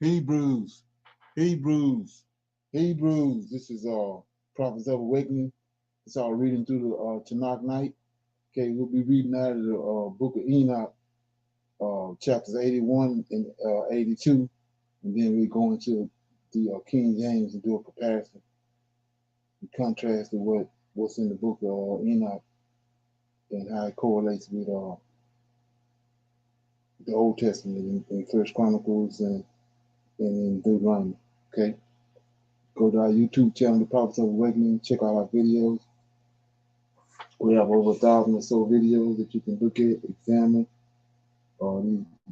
Hebrews, Hebrews, Hebrews. This is Prophets of Awakening. It's all reading through the Tanak night. Okay, we'll be reading out of the book of Enoch, chapters 81 and 82, and then we go into the King James and do a comparison and contrast to what's in the book of Enoch and how it correlates with the Old Testament in First Chronicles and in Deuteronomy. Okay. Go to our YouTube channel, The Prophets of Awakening. Check out our videos. We have over 1,000 or so videos that you can look at, examine.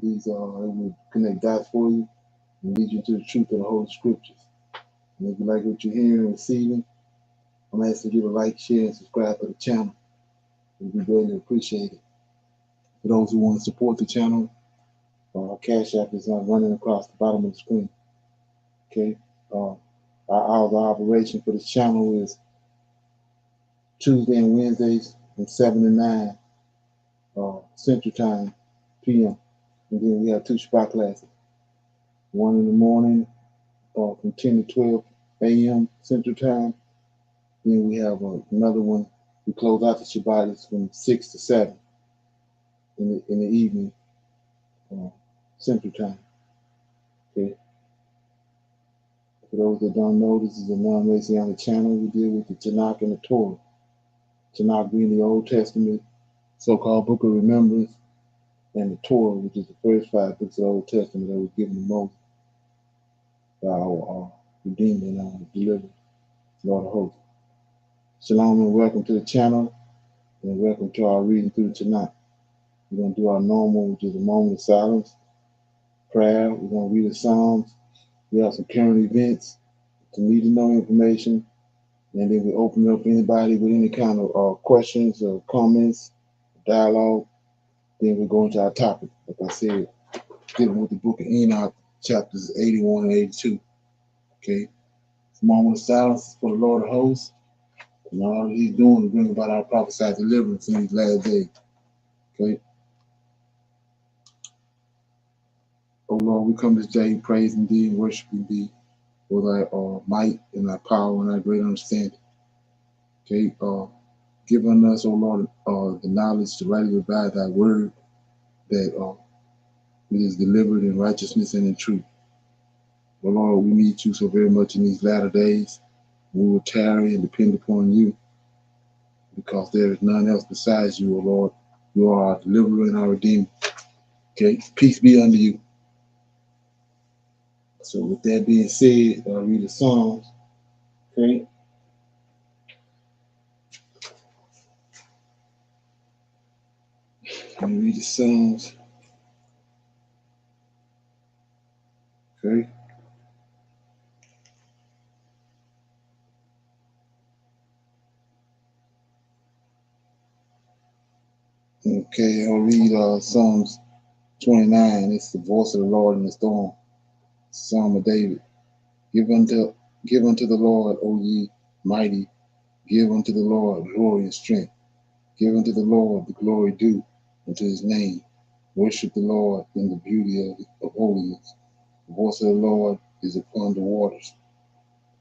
These will connect dots for you and lead you to the truth of the Holy Scriptures. And if you like what you're hearing and receiving, I'm asking you to like, share, and subscribe to the channel. We'd be greatly appreciated. For those who want to support the channel, our Cash App is running across the bottom of the screen. Okay. Our hours of operation for this channel is Tuesday and Wednesdays from 7 to 9 Central Time p.m. And then we have two Shabbat classes. One in the morning from 10 to 12 a.m. Central Time. Then we have another one. We close out the Shabbat is from 6 to 7 in the evening Central Time. Okay. For those that don't know, this is a non-Messianic channel. We deal with the Tanak and the Torah. Tanak being the Old Testament, so-called Book of Remembrance, and the Torah, which is the first 5 books of the Old Testament that was given to Moses by our Redeemer and our Deliverer, Lord of Hosts. Shalom and welcome to the channel, and welcome to our reading through the Tanakh. We're going to do our normal, which is a moment of silence, prayer. We're going to read the Psalms. We have some current events, some need to know information, and then we open up anybody with any kind of questions or comments, dialogue. Then we go into our topic, like I said, dealing with the book of Enoch, chapters 81 and 82. Okay? It's a moment of silence for the Lord of Hosts, and all that he's doing to bring about our prophesied deliverance in these last days. Okay? Oh Lord, we come this day praising thee and worshiping thee for thy might and thy power and thy great understanding. Okay? Give unto us, O Lord, the knowledge to rightly divide thy word, that it is delivered in righteousness and in truth. But Lord, we need you so very much in these latter days. We will tarry and depend upon you, because there is none else besides you, O Lord. You are our deliverer and our redeemer. Okay, peace be unto you. So with that being said, I'll read the Psalms. Okay. Let me read the Psalms. Okay. Okay, I'll read Psalms 29. It's the voice of the Lord in the storm. Psalm of David. Give unto the Lord, O ye mighty. Give unto the Lord glory and strength. Give unto the Lord the glory due unto his name. Worship the Lord in the beauty of holiness. The voice of the Lord is upon the waters.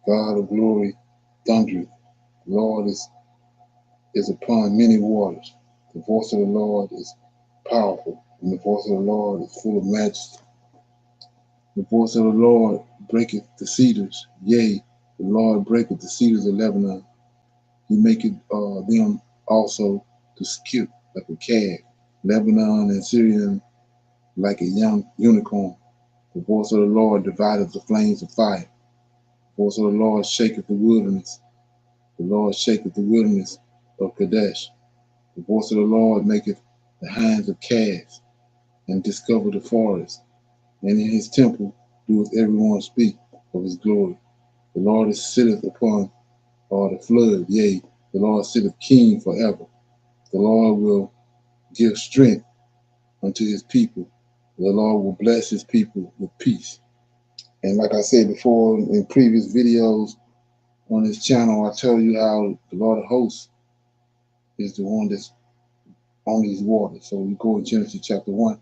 God of glory thundereth. The Lord is upon many waters. The voice of the Lord is powerful, and the voice of the Lord is full of majesty. The voice of the Lord breaketh the cedars. Yea, the Lord breaketh the cedars of Lebanon. He maketh them also to skip like a calf. Lebanon and Syrian like a young unicorn. The voice of the Lord divideth the flames of fire. The voice of the Lord shaketh the wilderness. The Lord shaketh the wilderness of Kadesh. The voice of the Lord maketh the hinds of calves, and discover the forest. And in his temple doeth everyone speak of his glory. The Lord sitteth upon the flood. Yea, the Lord sitteth king forever. The Lord will give strength unto his people. The Lord will bless his people with peace. And like I said before in previous videos on this channel, I tell you how the Lord of hosts is the one that's on these waters. So we go in Genesis chapter 1.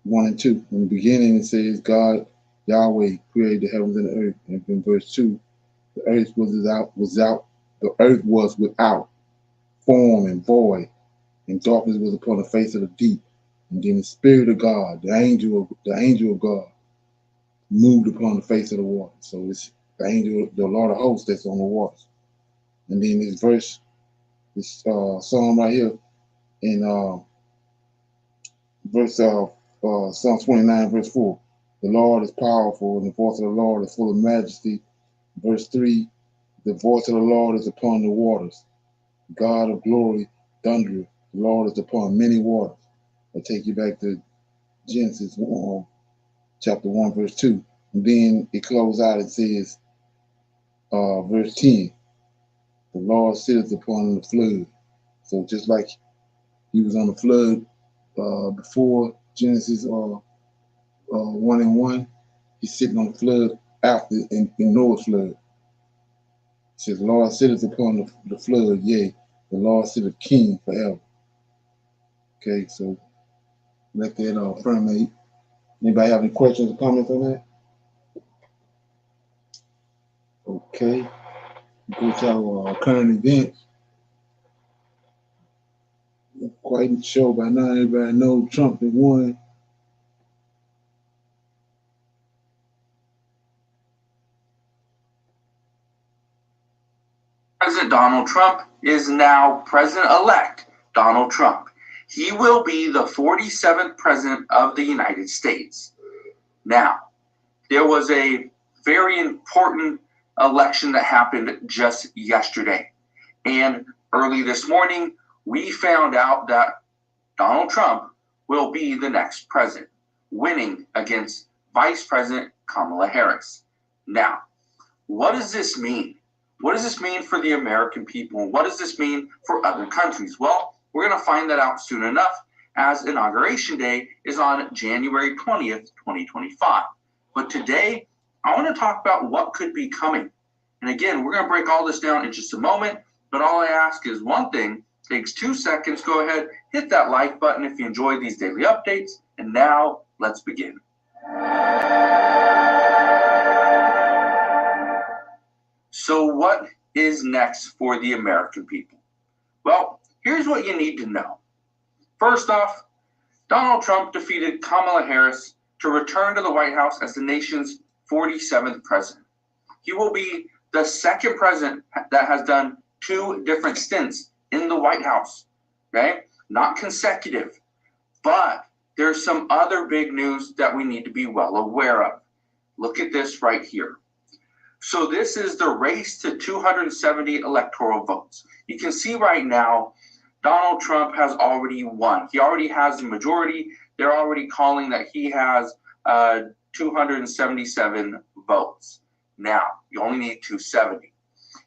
1 and 2. In the beginning, it says God, Yahweh, created the heavens and the earth. And in verse 2, the earth the earth was without form and void, and darkness was upon the face of the deep. And then the Spirit of God, the angel of God, moved upon the face of the water. So it's the angel, the Lord of hosts that's on the waters. And then this verse, this psalm right here in Psalm 29, verse 4. The Lord is powerful, and the voice of the Lord is full of majesty. Verse 3, the voice of the Lord is upon the waters. God of glory, thundereth. The Lord is upon many waters. I take you back to Genesis chapter 1, verse 2. And then it closes out, it says, verse 10, the Lord sitteth upon the flood. So just like he was on the flood before Genesis 1 and 1, he's sitting on the flood after in Noah's flood. It says, the Lord sitteth upon the flood, yea, the Lord sitteth king forever. Okay, so let that permeate. Anybody have any questions or comments on that? Okay, go to our current events. Quite sure by now everybody knows Trump has won. President Donald Trump is now President-elect Donald Trump. He will be the 47th President of the United States. Now, there was a very important election that happened just yesterday. And early this morning, we found out that Donald Trump will be the next president, winning against Vice President Kamala Harris. Now, what does this mean? What does this mean for the American people? What does this mean for other countries? Well, we're going to find that out soon enough, as Inauguration Day is on January 20th, 2025. But today, I want to talk about what could be coming. And again, we're going to break all this down in just a moment, but all I ask is one thing. It takes 2 seconds. Go ahead, hit that like button if you enjoy these daily updates. And now, let's begin. So what is next for the American people? Well, here's what you need to know. First off, Donald Trump defeated Kamala Harris to return to the White House as the nation's 47th president. He will be the second president that has done 2 different stints in the White House, okay? Not consecutive, but there's some other big news that we need to be well aware of. Look at this right here. So this is the race to 270 electoral votes. You can see right now, Donald Trump has already won. He already has the majority. They're already calling that he has 277 votes. Now, you only need 270.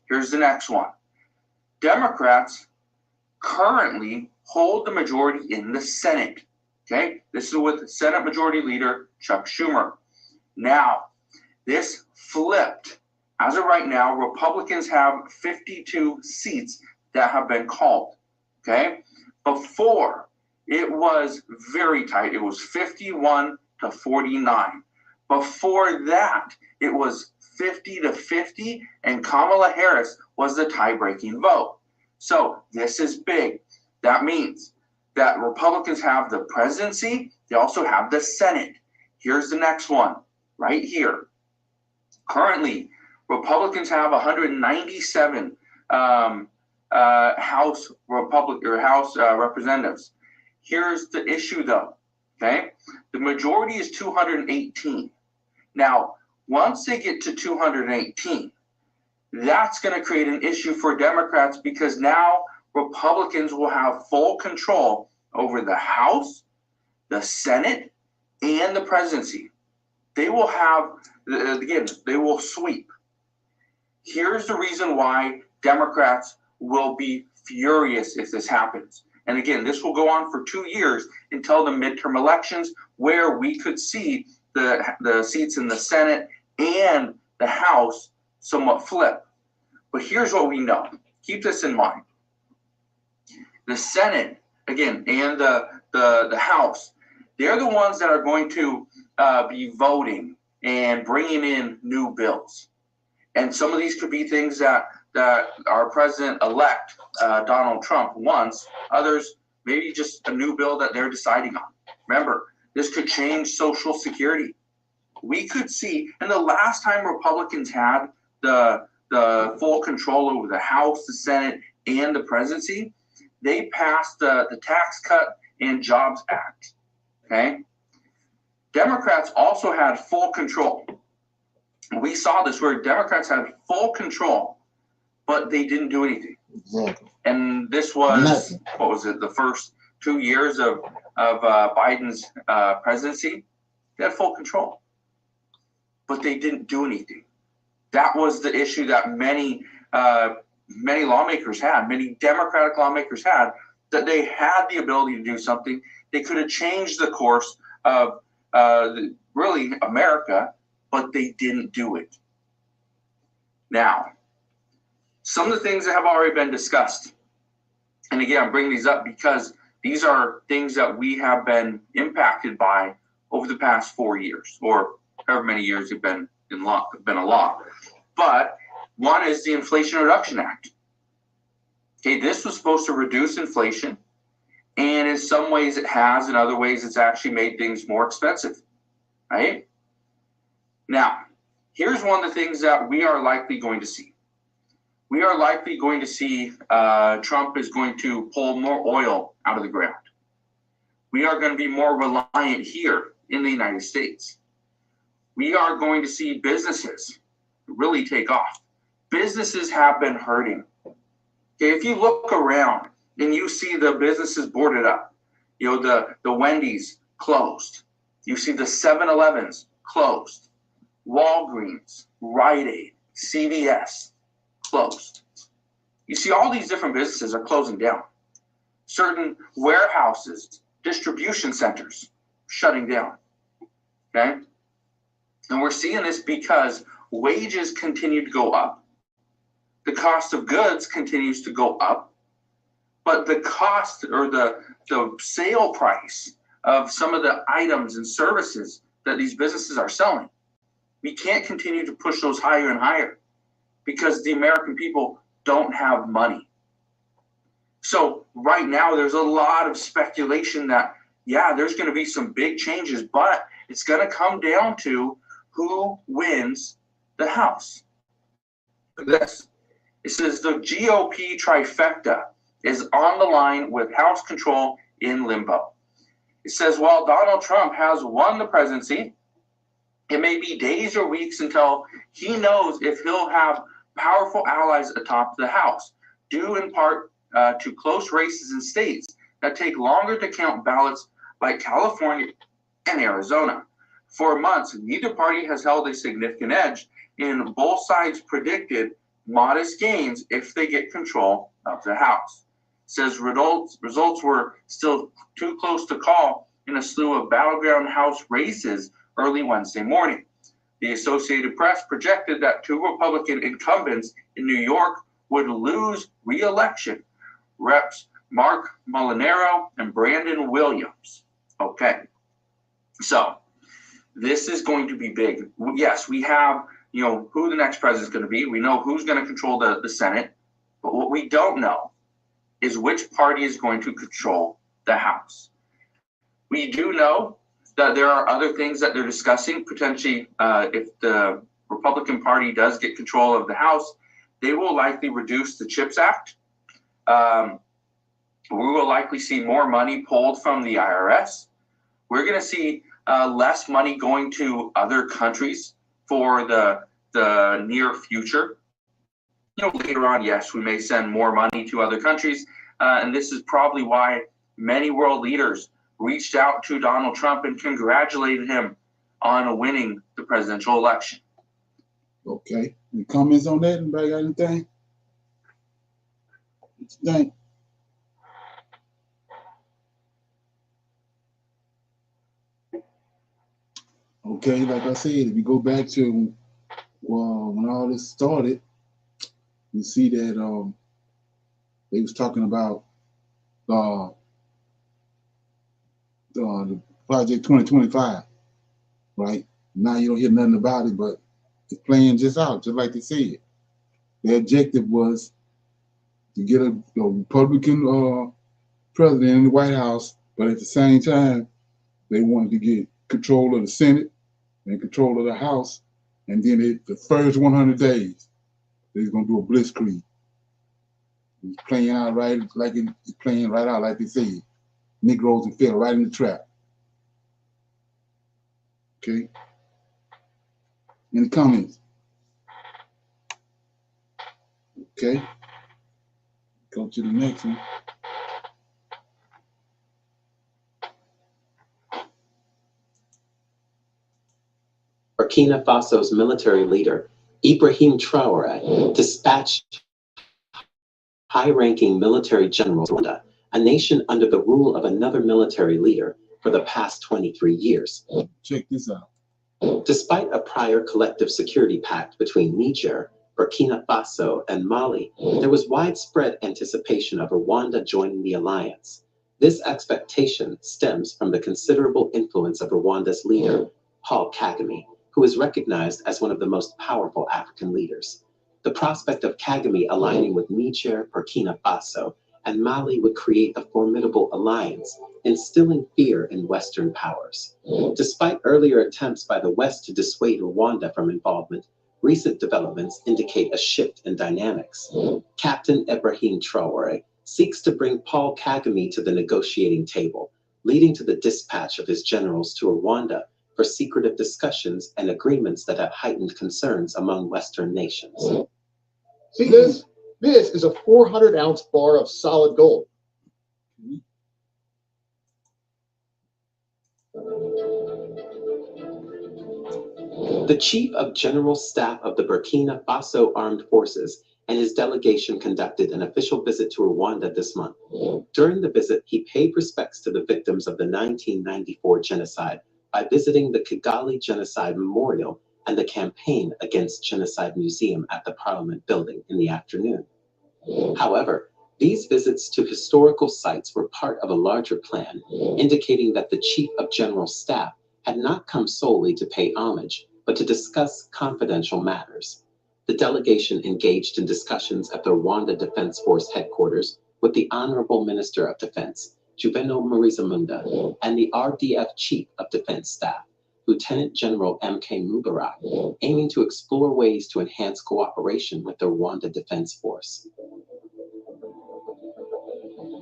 Here's the next one. Democrats currently hold the majority in the Senate. Okay, this is with Senate Majority Leader Chuck Schumer. Now, this flipped. As of right now, Republicans have 52 seats that have been called, okay? Before, it was very tight. It was 51 to 49. Before that, it was 50 to 50, and Kamala Harris was the tie-breaking vote. So this is big. That means that Republicans have the presidency. They also have the Senate. Here's the next one, right here. Currently, Republicans have 197 House representatives. Here's the issue, though. Okay, the majority is 218. Now, once they get to 218, that's going to create an issue for Democrats because now Republicans will have full control over the House, the Senate, and the presidency. They will have, again, they will sweep. Here's the reason why Democrats will be furious if this happens. And again, this will go on for 2 years until the midterm elections, where we could see the seats in the Senate and the House somewhat flip. But here's what we know. Keep this in mind. The Senate, again, and the House, they're the ones that are going to be voting and bringing in new bills. And some of these could be things that our president-elect, Donald Trump, wants. Others, maybe just a new bill that they're deciding on. Remember, this could change Social Security. We could see, and the last time Republicans had the full control over the House, the Senate, and the presidency, they passed the Tax Cut and Jobs Act. Okay? Democrats also had full control. We saw this where Democrats had full control, but they didn't do anything. Exactly. And this was, what was it, the first 2 years of Biden's presidency? They had full control, but they didn't do anything. That was the issue that many lawmakers had, many Democratic lawmakers had, that they had the ability to do something. They could have changed the course of really America, but they didn't do it. Now, some of the things that have already been discussed, and again, I'm bringing these up because these are things that we have been impacted by over the past 4 years, or however many years have been a law. But one is the Inflation Reduction Act. Okay, this was supposed to reduce inflation, and in some ways it has, in other ways it's actually made things more expensive, right? Now, here's one of the things that we are likely going to see. We are likely going to see Trump is going to pull more oil out of the ground. We are going to be more reliant here in the United States. We are going to see businesses really take off. Businesses have been hurting. Okay, if you look around and you see the businesses boarded up, you know, the Wendy's closed. You see the 7-Elevens closed. Walgreens, Rite Aid, CVS closed. You see all these different businesses are closing down. Certain warehouses, distribution centers shutting down. Okay? And we're seeing this because wages continue to go up. The cost of goods continues to go up. But the cost or the sale price of some of the items and services that these businesses are selling, we can't continue to push those higher and higher because the American people don't have money. So right now there's a lot of speculation that, yeah, there's going to be some big changes, but it's going to come down to who wins the House. Look at this. It says the GOP trifecta is on the line with House control in limbo. It says while Donald Trump has won the presidency, it may be days or weeks until he knows if he'll have powerful allies atop the House, due in part to close races in states that take longer to count ballots like California and Arizona. For months, neither party has held a significant edge, and both sides predicted modest gains if they get control of the House. It says results were still too close to call in a slew of battleground House races early Wednesday morning. The Associated Press projected that 2 Republican incumbents in New York would lose re-election, Reps Mark Molinaro and Brandon Williams. Okay, so this is going to be big. Yes, we have, who the next president is going to be. We know who's going to control the Senate, but what we don't know is which party is going to control the House. We do know that there are other things that they're discussing. Potentially, if the Republican Party does get control of the House, they will likely reduce the CHIPS Act. We will likely see more money pulled from the IRS. We're going to see less money going to other countries for the near future. Later on, yes, we may send more money to other countries. And this is probably why many world leaders reached out to Donald Trump and congratulated him on winning the presidential election. Okay. Any comments on that? Anybody got anything? What you think? Okay, like I said, if you go back to when all this started, you see that they was talking about the Project 2025, right? Now you don't hear nothing about it, but it's playing just out, just like they said. The objective was to get a Republican president in the White House, but at the same time, they wanted to get control of the Senate and control of the House, and then the first 100 days, they're gonna do a blitzkrieg. It's playing out right like it's playing right out like they said. Negroes and fell right in the trap. Okay. Any comments? Okay. Go to the next one. Burkina Faso's military leader, Ibrahim Traoré, dispatched high-ranking military generals to Rwanda, a nation under the rule of another military leader for the past 23 years. Check this out. Despite a prior collective security pact between Niger, Burkina Faso, and Mali, there was widespread anticipation of Rwanda joining the alliance. This expectation stems from the considerable influence of Rwanda's leader, Paul Kagame, who is recognized as one of the most powerful African leaders. The prospect of Kagame aligning with Niger, Burkina Faso, and Mali would create a formidable alliance, instilling fear in Western powers. Despite earlier attempts by the West to dissuade Rwanda from involvement, recent developments indicate a shift in dynamics. Captain Ibrahim Traoré seeks to bring Paul Kagame to the negotiating table, leading to the dispatch of his generals to Rwanda for secretive discussions and agreements that have heightened concerns among Western nations. See this? This is a 400-ounce bar of solid gold. The Chief of General Staff of the Burkina Faso Armed Forces and his delegation conducted an official visit to Rwanda this month. During the visit, he paid respects to the victims of the 1994 genocide by visiting the Kigali Genocide Memorial and the Campaign Against Genocide Museum at the Parliament building in the afternoon. However, these visits to historical sites were part of a larger plan, indicating that the Chief of General Staff had not come solely to pay homage, but to discuss confidential matters. The delegation engaged in discussions at the Rwanda Defense Force headquarters with the Honorable Minister of Defense, Juvenal Murizamunda, and the RDF Chief of Defense Staff, Lieutenant General M.K. Mubarak, aiming to explore ways to enhance cooperation with the Rwanda Defense Force.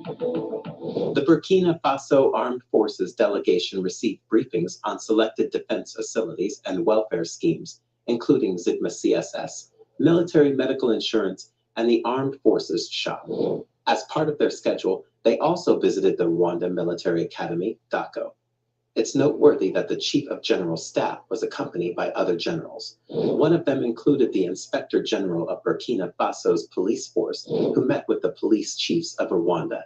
The Burkina Faso Armed Forces delegation received briefings on selected defense facilities and welfare schemes, including Zidma CSS, military medical insurance, and the Armed Forces Shop. As part of their schedule, they also visited the Rwanda Military Academy, DACO. It's noteworthy that the Chief of General Staff was accompanied by other generals. One of them included the Inspector General of Burkina Faso's police force, who met with the police chiefs of Rwanda.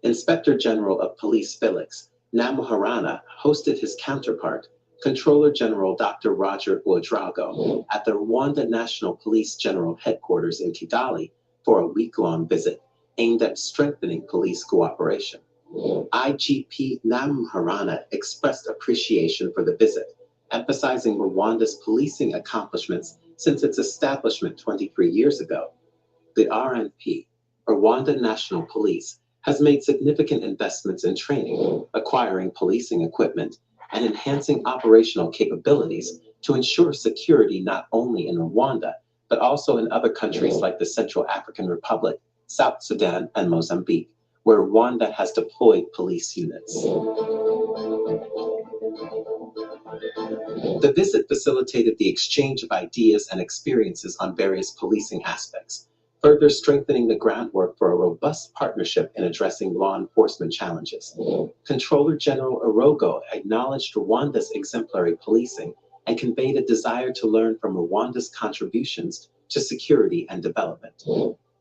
Inspector General of Police Felix Namuharana hosted his counterpart, Controller General Dr. Roger Ouedraogo, at the Rwanda National Police General Headquarters in Kigali for a week-long visit aimed at strengthening police cooperation. IGP Namuharana expressed appreciation for the visit, emphasizing Rwanda's policing accomplishments since its establishment 23 years ago. The RNP, Rwanda National Police, has made significant investments in training, acquiring policing equipment, and enhancing operational capabilities to ensure security not only in Rwanda, but also in other countries like the Central African Republic, South Sudan, and Mozambique, where Rwanda has deployed police units. The visit facilitated the exchange of ideas and experiences on various policing aspects, further strengthening the groundwork for a robust partnership in addressing law enforcement challenges. Controller General Orogo acknowledged Rwanda's exemplary policing and conveyed a desire to learn from Rwanda's contributions to security and development.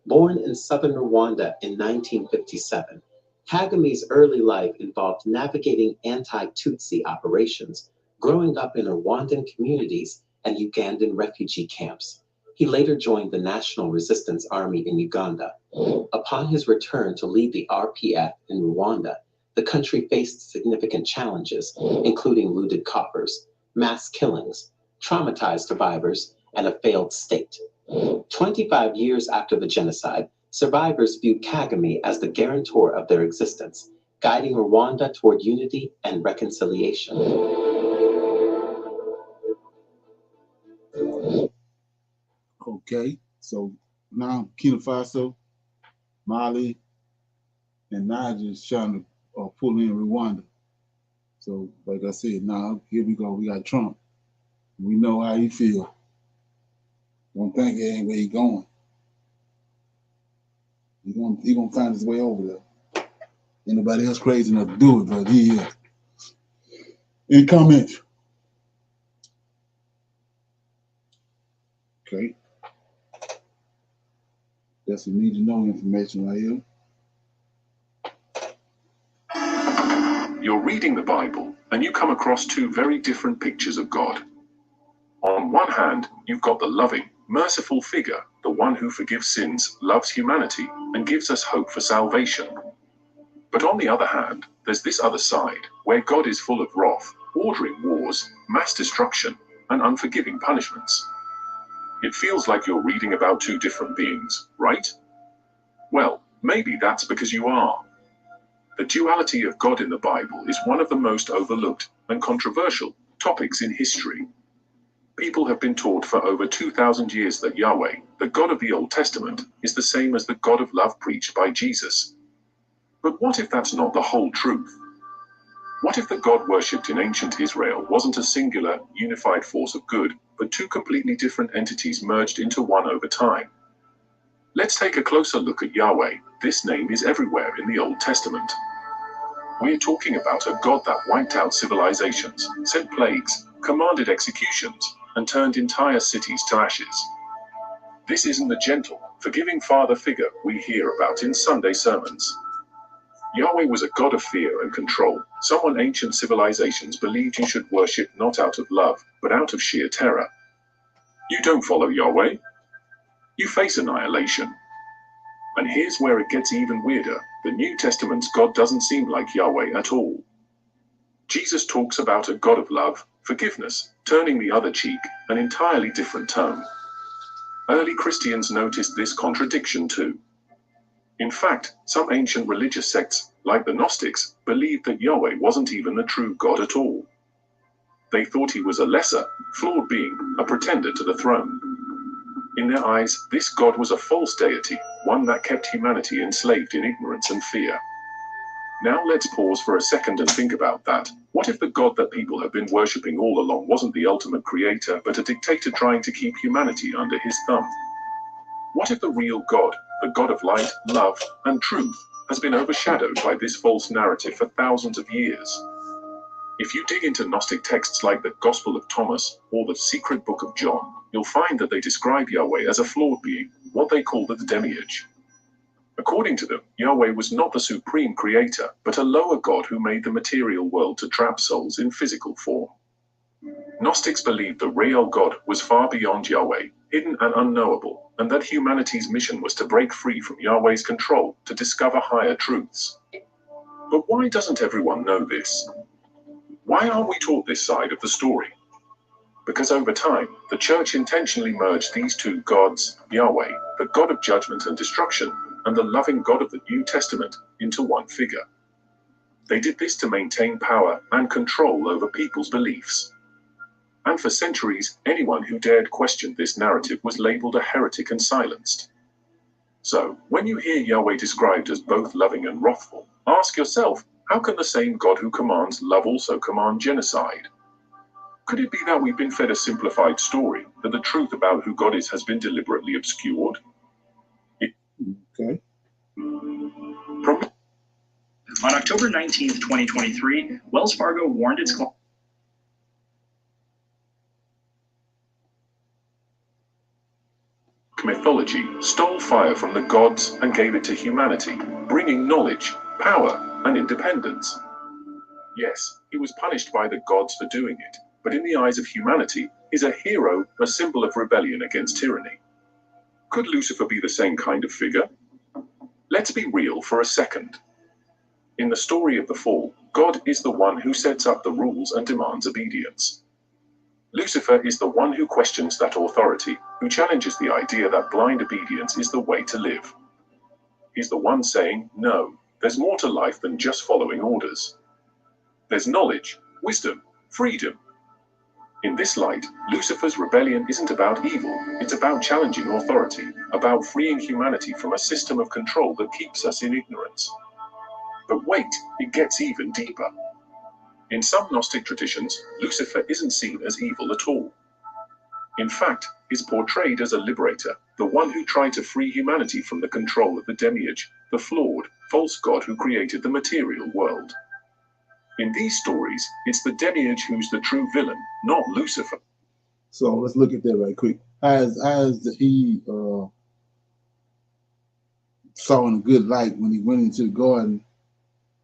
Born in southern Rwanda in 1957, Kagame's early life involved navigating anti-Tutsi operations, growing up in Rwandan communities and Ugandan refugee camps. He later joined the National Resistance Army in Uganda. Upon his return to lead the RPF in Rwanda, the country faced significant challenges, including looted coffers, mass killings, traumatized survivors, and a failed state. 25 years after the genocide, survivors viewed Kagame as the guarantor of their existence, guiding Rwanda toward unity and reconciliation. Okay, so now Burkina Faso, Mali, and Niger is trying to pull in Rwanda. So, like I said, now here we go. We got Trump. We know how he feel. Don't think it ain't where he going. He gonna find his way over there. Anybody else crazy enough to do it, but he is. Any comments? Okay. That's some need to know information right here. You're reading the Bible and you come across two very different pictures of God. On one hand, you've got the loving, merciful figure, the one who forgives sins, loves humanity, and gives us hope for salvation. But on the other hand, there's this other side, where God is full of wrath, ordering wars, mass destruction, and unforgiving punishments. It feels like you're reading about two different beings, right? Well, maybe that's because you are. The duality of God in the Bible is one of the most overlooked and controversial topics in history. People have been taught for over 2,000 years that Yahweh, the God of the Old Testament, is the same as the God of love preached by Jesus. But what if that's not the whole truth? What if the God worshipped in ancient Israel wasn't a singular, unified force of good, but two completely different entities merged into one over time? Let's take a closer look at Yahweh. This name is everywhere in the Old Testament. We're talking about a God that wiped out civilizations, sent plagues, commanded executions, and turned entire cities to ashes. This isn't the gentle, forgiving father figure we hear about in Sunday sermons. Yahweh was a God of fear and control, someone ancient civilizations believed you should worship not out of love, but out of sheer terror. You don't follow Yahweh? You face annihilation. And here's where it gets even weirder. The New Testament's God doesn't seem like Yahweh at all. Jesus talks about a God of love, forgiveness, turning the other cheek, an entirely different tone. Early Christians noticed this contradiction too. In fact, some ancient religious sects, like the Gnostics, believed that Yahweh wasn't even the true God at all. They thought he was a lesser, flawed being, a pretender to the throne. In their eyes, this God was a false deity, one that kept humanity enslaved in ignorance and fear. Now let's pause for a second and think about that. What if the God that people have been worshipping all along wasn't the ultimate creator, but a dictator trying to keep humanity under his thumb? What if the real God, the God of light, love, and truth, has been overshadowed by this false narrative for thousands of years? If you dig into Gnostic texts like the Gospel of Thomas or the Secret Book of John, you'll find that they describe Yahweh as a flawed being, what they call the demiurge. According to them, Yahweh was not the supreme creator, but a lower God who made the material world to trap souls in physical form. Gnostics believed the real God was far beyond Yahweh, hidden and unknowable, and that humanity's mission was to break free from Yahweh's control to discover higher truths. But why doesn't everyone know this? Why aren't we taught this side of the story? Because over time, the church intentionally merged these two gods, Yahweh, the God of judgment and destruction, and the loving God of the New Testament, into one figure. They did this to maintain power and control over people's beliefs. And for centuries, anyone who dared question this narrative was labeled a heretic and silenced. So, when you hear Yahweh described as both loving and wrathful, ask yourself, how can the same God who commands love also command genocide? Could it be that we've been fed a simplified story, that the truth about who God is has been deliberately obscured? Okay. On October 19th, 2023, Wells Fargo warned its clients. Mythology stole fire from the gods and gave it to humanity, bringing knowledge, power, and independence. Yes, he was punished by the gods for doing it, but in the eyes of humanity, he's a hero, a symbol of rebellion against tyranny. Could Lucifer be the same kind of figure? Let's be real for a second. In the story of the fall, God is the one who sets up the rules and demands obedience. Lucifer is the one who questions that authority, who challenges the idea that blind obedience is the way to live. He's the one saying, no, there's more to life than just following orders. There's knowledge, wisdom, freedom. In this light, Lucifer's rebellion isn't about evil, it's about challenging authority, about freeing humanity from a system of control that keeps us in ignorance. But wait, it gets even deeper. In some Gnostic traditions, Lucifer isn't seen as evil at all. In fact, he's portrayed as a liberator, the one who tried to free humanity from the control of the demiurge, the flawed, false god who created the material world. In these stories, it's the demiurge who's the true villain, not Lucifer. So let's look at that right quick. As he saw in a good light when he went into the garden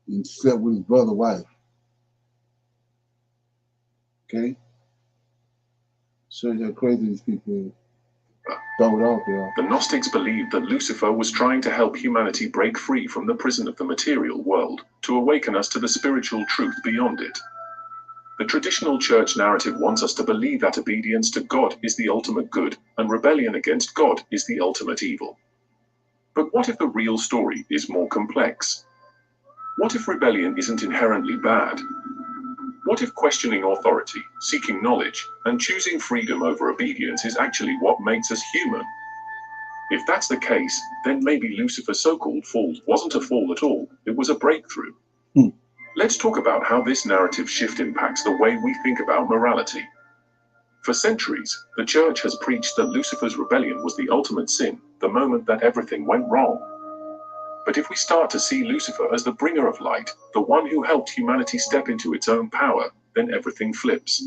and slept with his brother's wife. Okay? Shows you how crazy these people throw it off, y'all. The Gnostics believed that Lucifer was trying to help humanity break free from the prison of the material world, to awaken us to the spiritual truth beyond it. The traditional church narrative wants us to believe that obedience to God is the ultimate good, and rebellion against God is the ultimate evil. But what if the real story is more complex? What if rebellion isn't inherently bad? What if questioning authority, seeking knowledge, and choosing freedom over obedience is actually what makes us human? If that's the case, then maybe Lucifer's so-called fall wasn't a fall at all, it was a breakthrough. Let's talk about how this narrative shift impacts the way we think about morality. For centuries, the church has preached that Lucifer's rebellion was the ultimate sin, the moment that everything went wrong. But if we start to see Lucifer as the bringer of light, the one who helped humanity step into its own power, then everything flips.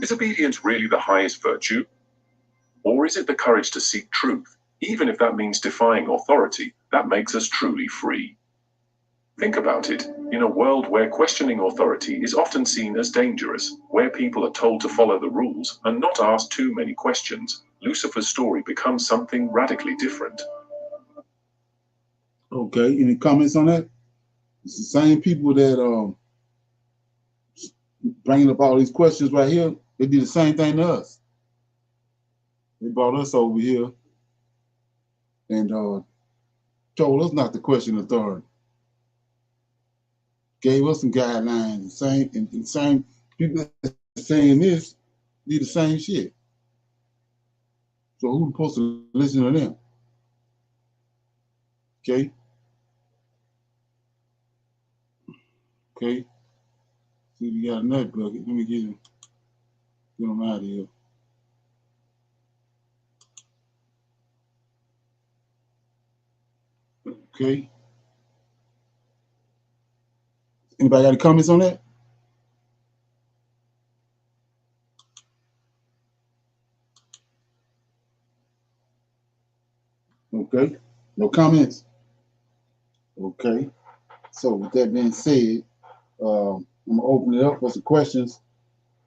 Is obedience really the highest virtue? Or is it the courage to seek truth, even if that means defying authority, that makes us truly free? Think about it. In a world where questioning authority is often seen as dangerous, where people are told to follow the rules and not ask too many questions, Lucifer's story becomes something radically different. Okay, any comments on that? It's the same people that bringing up all these questions right here. They did the same thing to us. They brought us over here and told us not to question authority. Gave us some guidelines. The same people saying this did the same shit. So who's supposed to listen to them? Okay. Okay. See, we got a nut bucket. Let me get him out of here. Okay. Anybody got any comments on that? Okay. No comments? Okay. So with that being said, I'm gonna open it up for some questions.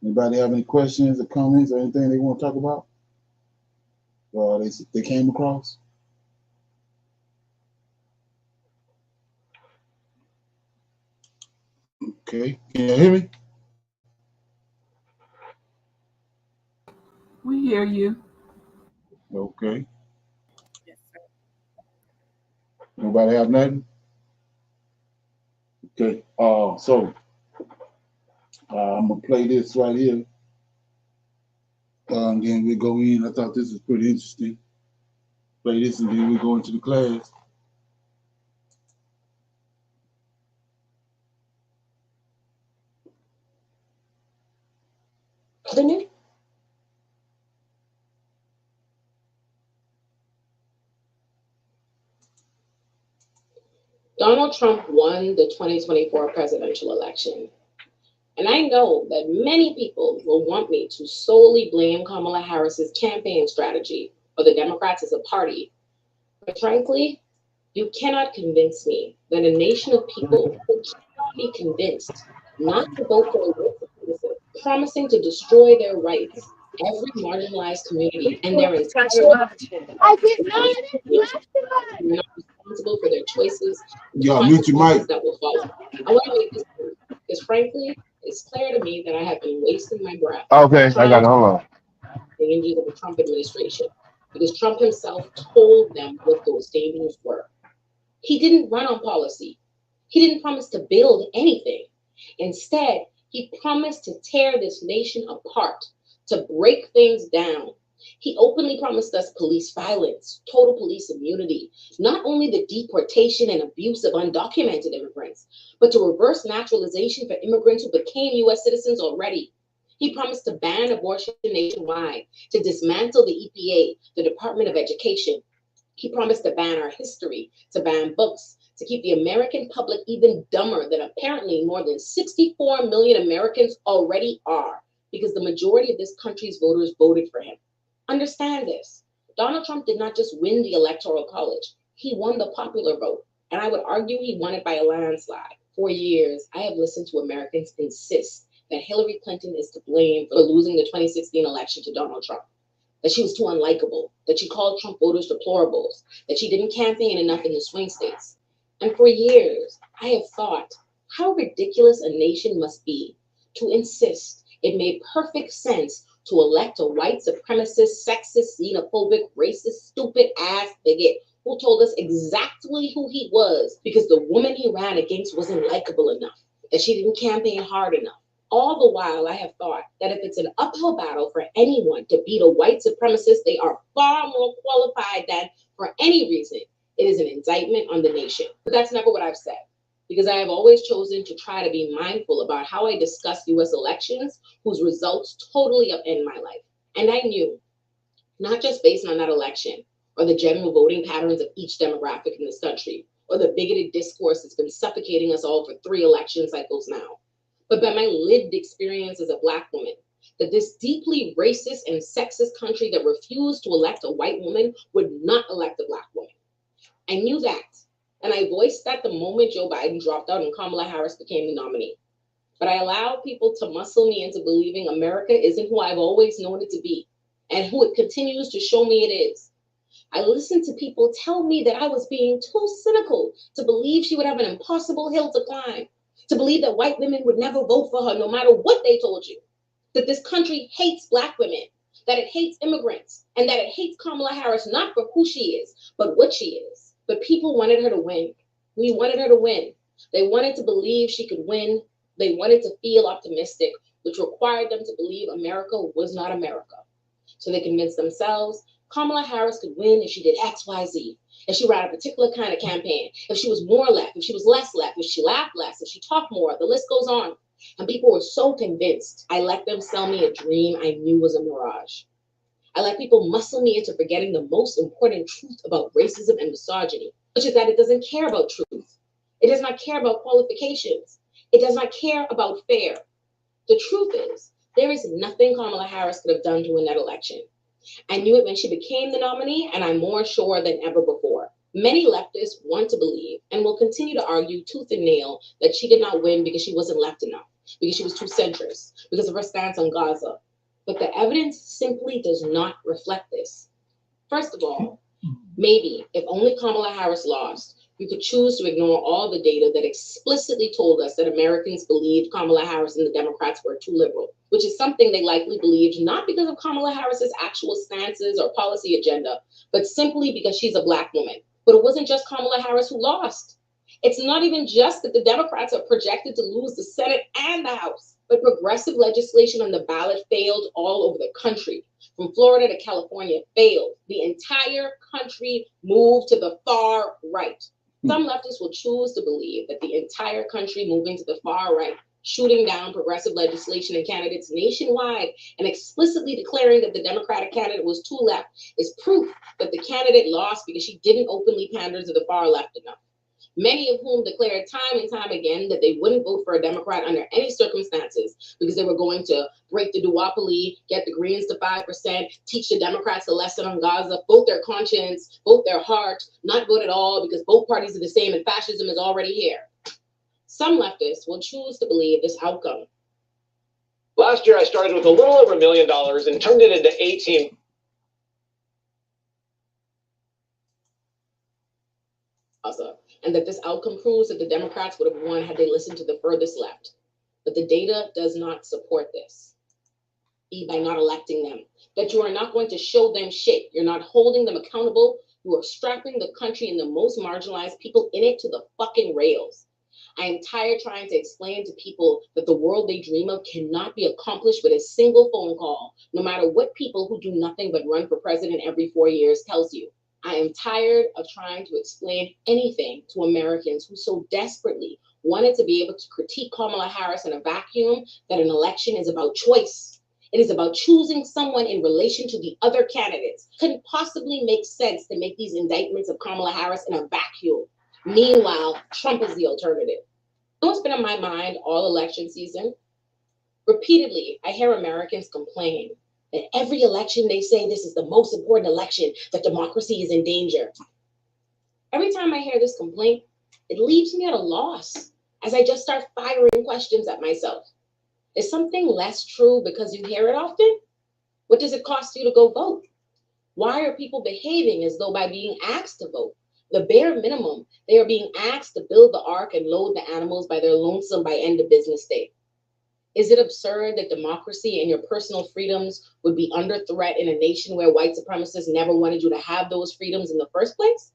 Anybody have any questions or comments or anything they want to talk about? They came across? Okay. Can you hear me? We hear you. Okay. Yes, sir. Nobody have nothing? Okay. So I'm gonna play this right here. Then we go in. I thought this was pretty interesting. Play this and then we go into the class. Donald Trump won the 2024 presidential election. And I know that many people will want me to solely blame Kamala Harris's campaign strategy or the Democrats as a party. But frankly, you cannot convince me that a nation of people who cannot be convinced not to vote for a list promising to destroy their rights, every marginalized community, and their entire responsible for their choices, Yo, mute your mic. that will follow. I want to make this clear because, frankly, it's clear to me that I have been wasting my breath. Okay, I got it. Hold on. The dangers of the Trump administration, because Trump himself told them what those dangers were. He didn't run on policy. He didn't promise to build anything. Instead, he promised to tear this nation apart, to break things down. He openly promised us police violence, total police immunity, not only the deportation and abuse of undocumented immigrants, but to reverse naturalization for immigrants who became U.S. citizens already. He promised to ban abortion nationwide, to dismantle the EPA, the Department of Education. He promised to ban our history, to ban books, to keep the American public even dumber than apparently more than 64 million Americans already are, because the majority of this country's voters voted for him. Understand this. Donald Trump did not just win the Electoral College. He won the popular vote. And I would argue he won it by a landslide. For years, I have listened to Americans insist that Hillary Clinton is to blame for losing the 2016 election to Donald Trump, that she was too unlikable, that she called Trump voters deplorables, that she didn't campaign enough in the swing states. And for years, I have thought how ridiculous a nation must be to insist it made perfect sense to elect a white supremacist, sexist, xenophobic, racist, stupid ass bigot who told us exactly who he was because the woman he ran against wasn't likable enough, that she didn't campaign hard enough. All the while, I have thought that if it's an uphill battle for anyone to beat a white supremacist, they are far more qualified than, for any reason, it is an indictment on the nation. But that's never what I've said, because I have always chosen to try to be mindful about how I discuss U.S. elections, whose results totally upend my life. And I knew, not just based on that election, or the general voting patterns of each demographic in this country, or the bigoted discourse that's been suffocating us all for 3 election cycles now, but by my lived experience as a Black woman, that this deeply racist and sexist country that refused to elect a white woman would not elect a Black woman. I knew that, and I voiced that the moment Joe Biden dropped out and Kamala Harris became the nominee. But I allowed people to muscle me into believing America isn't who I've always known it to be, and who it continues to show me it is. I listened to people tell me that I was being too cynical to believe she would have an impossible hill to climb, to believe that white women would never vote for her no matter what they told you, that this country hates Black women, that it hates immigrants, and that it hates Kamala Harris not for who she is, but what she is. But people wanted her to win. We wanted her to win. They wanted to believe she could win. They wanted to feel optimistic, which required them to believe America was not America. So they convinced themselves Kamala Harris could win if she did X, Y, Z, if she ran a particular kind of campaign, if she was more left, if she was less left, if she laughed less, if she talked more, the list goes on. And people were so convinced, I let them sell me a dream I knew was a mirage. I let people muscle me into forgetting the most important truth about racism and misogyny, which is that it doesn't care about truth. It does not care about qualifications. It does not care about fair. The truth is, there is nothing Kamala Harris could have done to win that election. I knew it when she became the nominee, and I'm more sure than ever before. Many leftists want to believe and will continue to argue tooth and nail that she did not win because she wasn't left enough, because she was too centrist, because of her stance on Gaza. But the evidence simply does not reflect this. First of all, maybe if only Kamala Harris lost, you could choose to ignore all the data that explicitly told us that Americans believed Kamala Harris and the Democrats were too liberal, which is something they likely believed not because of Kamala Harris's actual stances or policy agenda, but simply because she's a Black woman. But it wasn't just Kamala Harris who lost. It's not even just that the Democrats are projected to lose the Senate and the House, but progressive legislation on the ballot failed all over the country. From Florida to California failed. The entire country moved to the far right. Some leftists will choose to believe that the entire country moving to the far right, shooting down progressive legislation and candidates nationwide, and explicitly declaring that the Democratic candidate was too left is proof that the candidate lost because she didn't openly pander to the far left enough. Many of whom declared time and time again that they wouldn't vote for a Democrat under any circumstances because they were going to break the duopoly, get the Greens to 5%, teach the Democrats a lesson on Gaza, vote their conscience, vote their heart, not vote at all because both parties are the same and fascism is already here. Some leftists will choose to believe this outcome. Last year, I started with a little over $1 million and turned it into 18. and that this outcome proves that the Democrats would have won had they listened to the furthest left. But the data does not support this. By not electing them, that you are not going to show them shit. You're not holding them accountable. You are strapping the country and the most marginalized people in it to the fucking rails. I am tired trying to explain to people that the world they dream of cannot be accomplished with a single phone call, no matter what people who do nothing but run for president every 4 years tells you. I am tired of trying to explain anything to Americans who so desperately wanted to be able to critique Kamala Harris in a vacuum that an election is about choice. It is about choosing someone in relation to the other candidates. Couldn't possibly make sense to make these indictments of Kamala Harris in a vacuum. Meanwhile, Trump is the alternative. You know what's been on my mind all election season? Repeatedly, I hear Americans complain that every election they say this is the most important election, that democracy is in danger. Every time I hear this complaint, it leaves me at a loss as I just start firing questions at myself. Is something less true because you hear it often? What does it cost you to go vote? Why are people behaving as though by being asked to vote, the bare minimum, they are being asked to build the ark and load the animals by their lonesome by end of business day? Is it absurd that democracy and your personal freedoms would be under threat in a nation where white supremacists never wanted you to have those freedoms in the first place?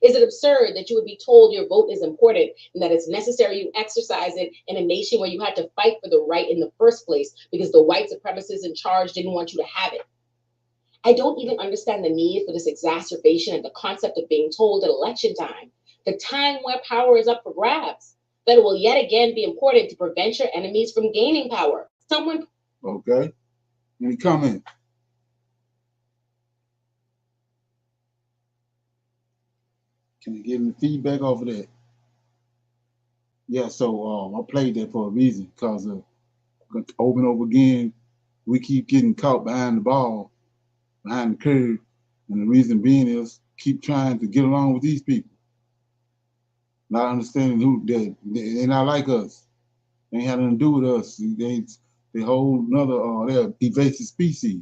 Is it absurd that you would be told your vote is important and that it's necessary you exercise it in a nation where you had to fight for the right in the first place because the white supremacists in charge didn't want you to have it? I don't even understand the need for this exacerbation and the concept of being told at election time, the time where power is up for grabs, that it will yet again be important to prevent your enemies from gaining power. Someone. Okay. Any comment? Can you give me feedback off of that? Yeah, so I played that for a reason, because over and over again, we keep getting caught behind the ball, behind the curve, and the reason being is keep trying to get along with these people, not understanding who they're not like us. They ain't had nothing to do with us. They whole another they're evasive species.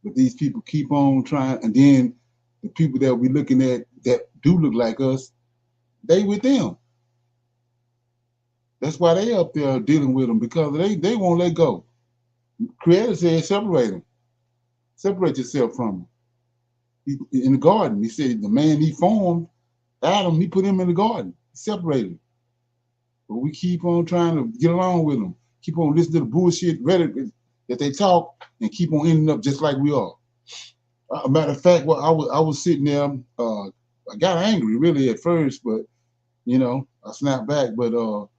But these people keep on trying, and then the people that we're looking at that do look like us, they with them. That's why they up there dealing with them, because they won't let go. Creator said separate them. Separate yourself from them. In the garden, he said the man he formed, Adam, he put him in the garden. He separated him. But we keep on trying to get along with them. Keep on listening to the bullshit rhetoric that they talk, and keep on ending up just like we are. A matter of fact, I was sitting there, I got angry really at first, but I snapped back. But all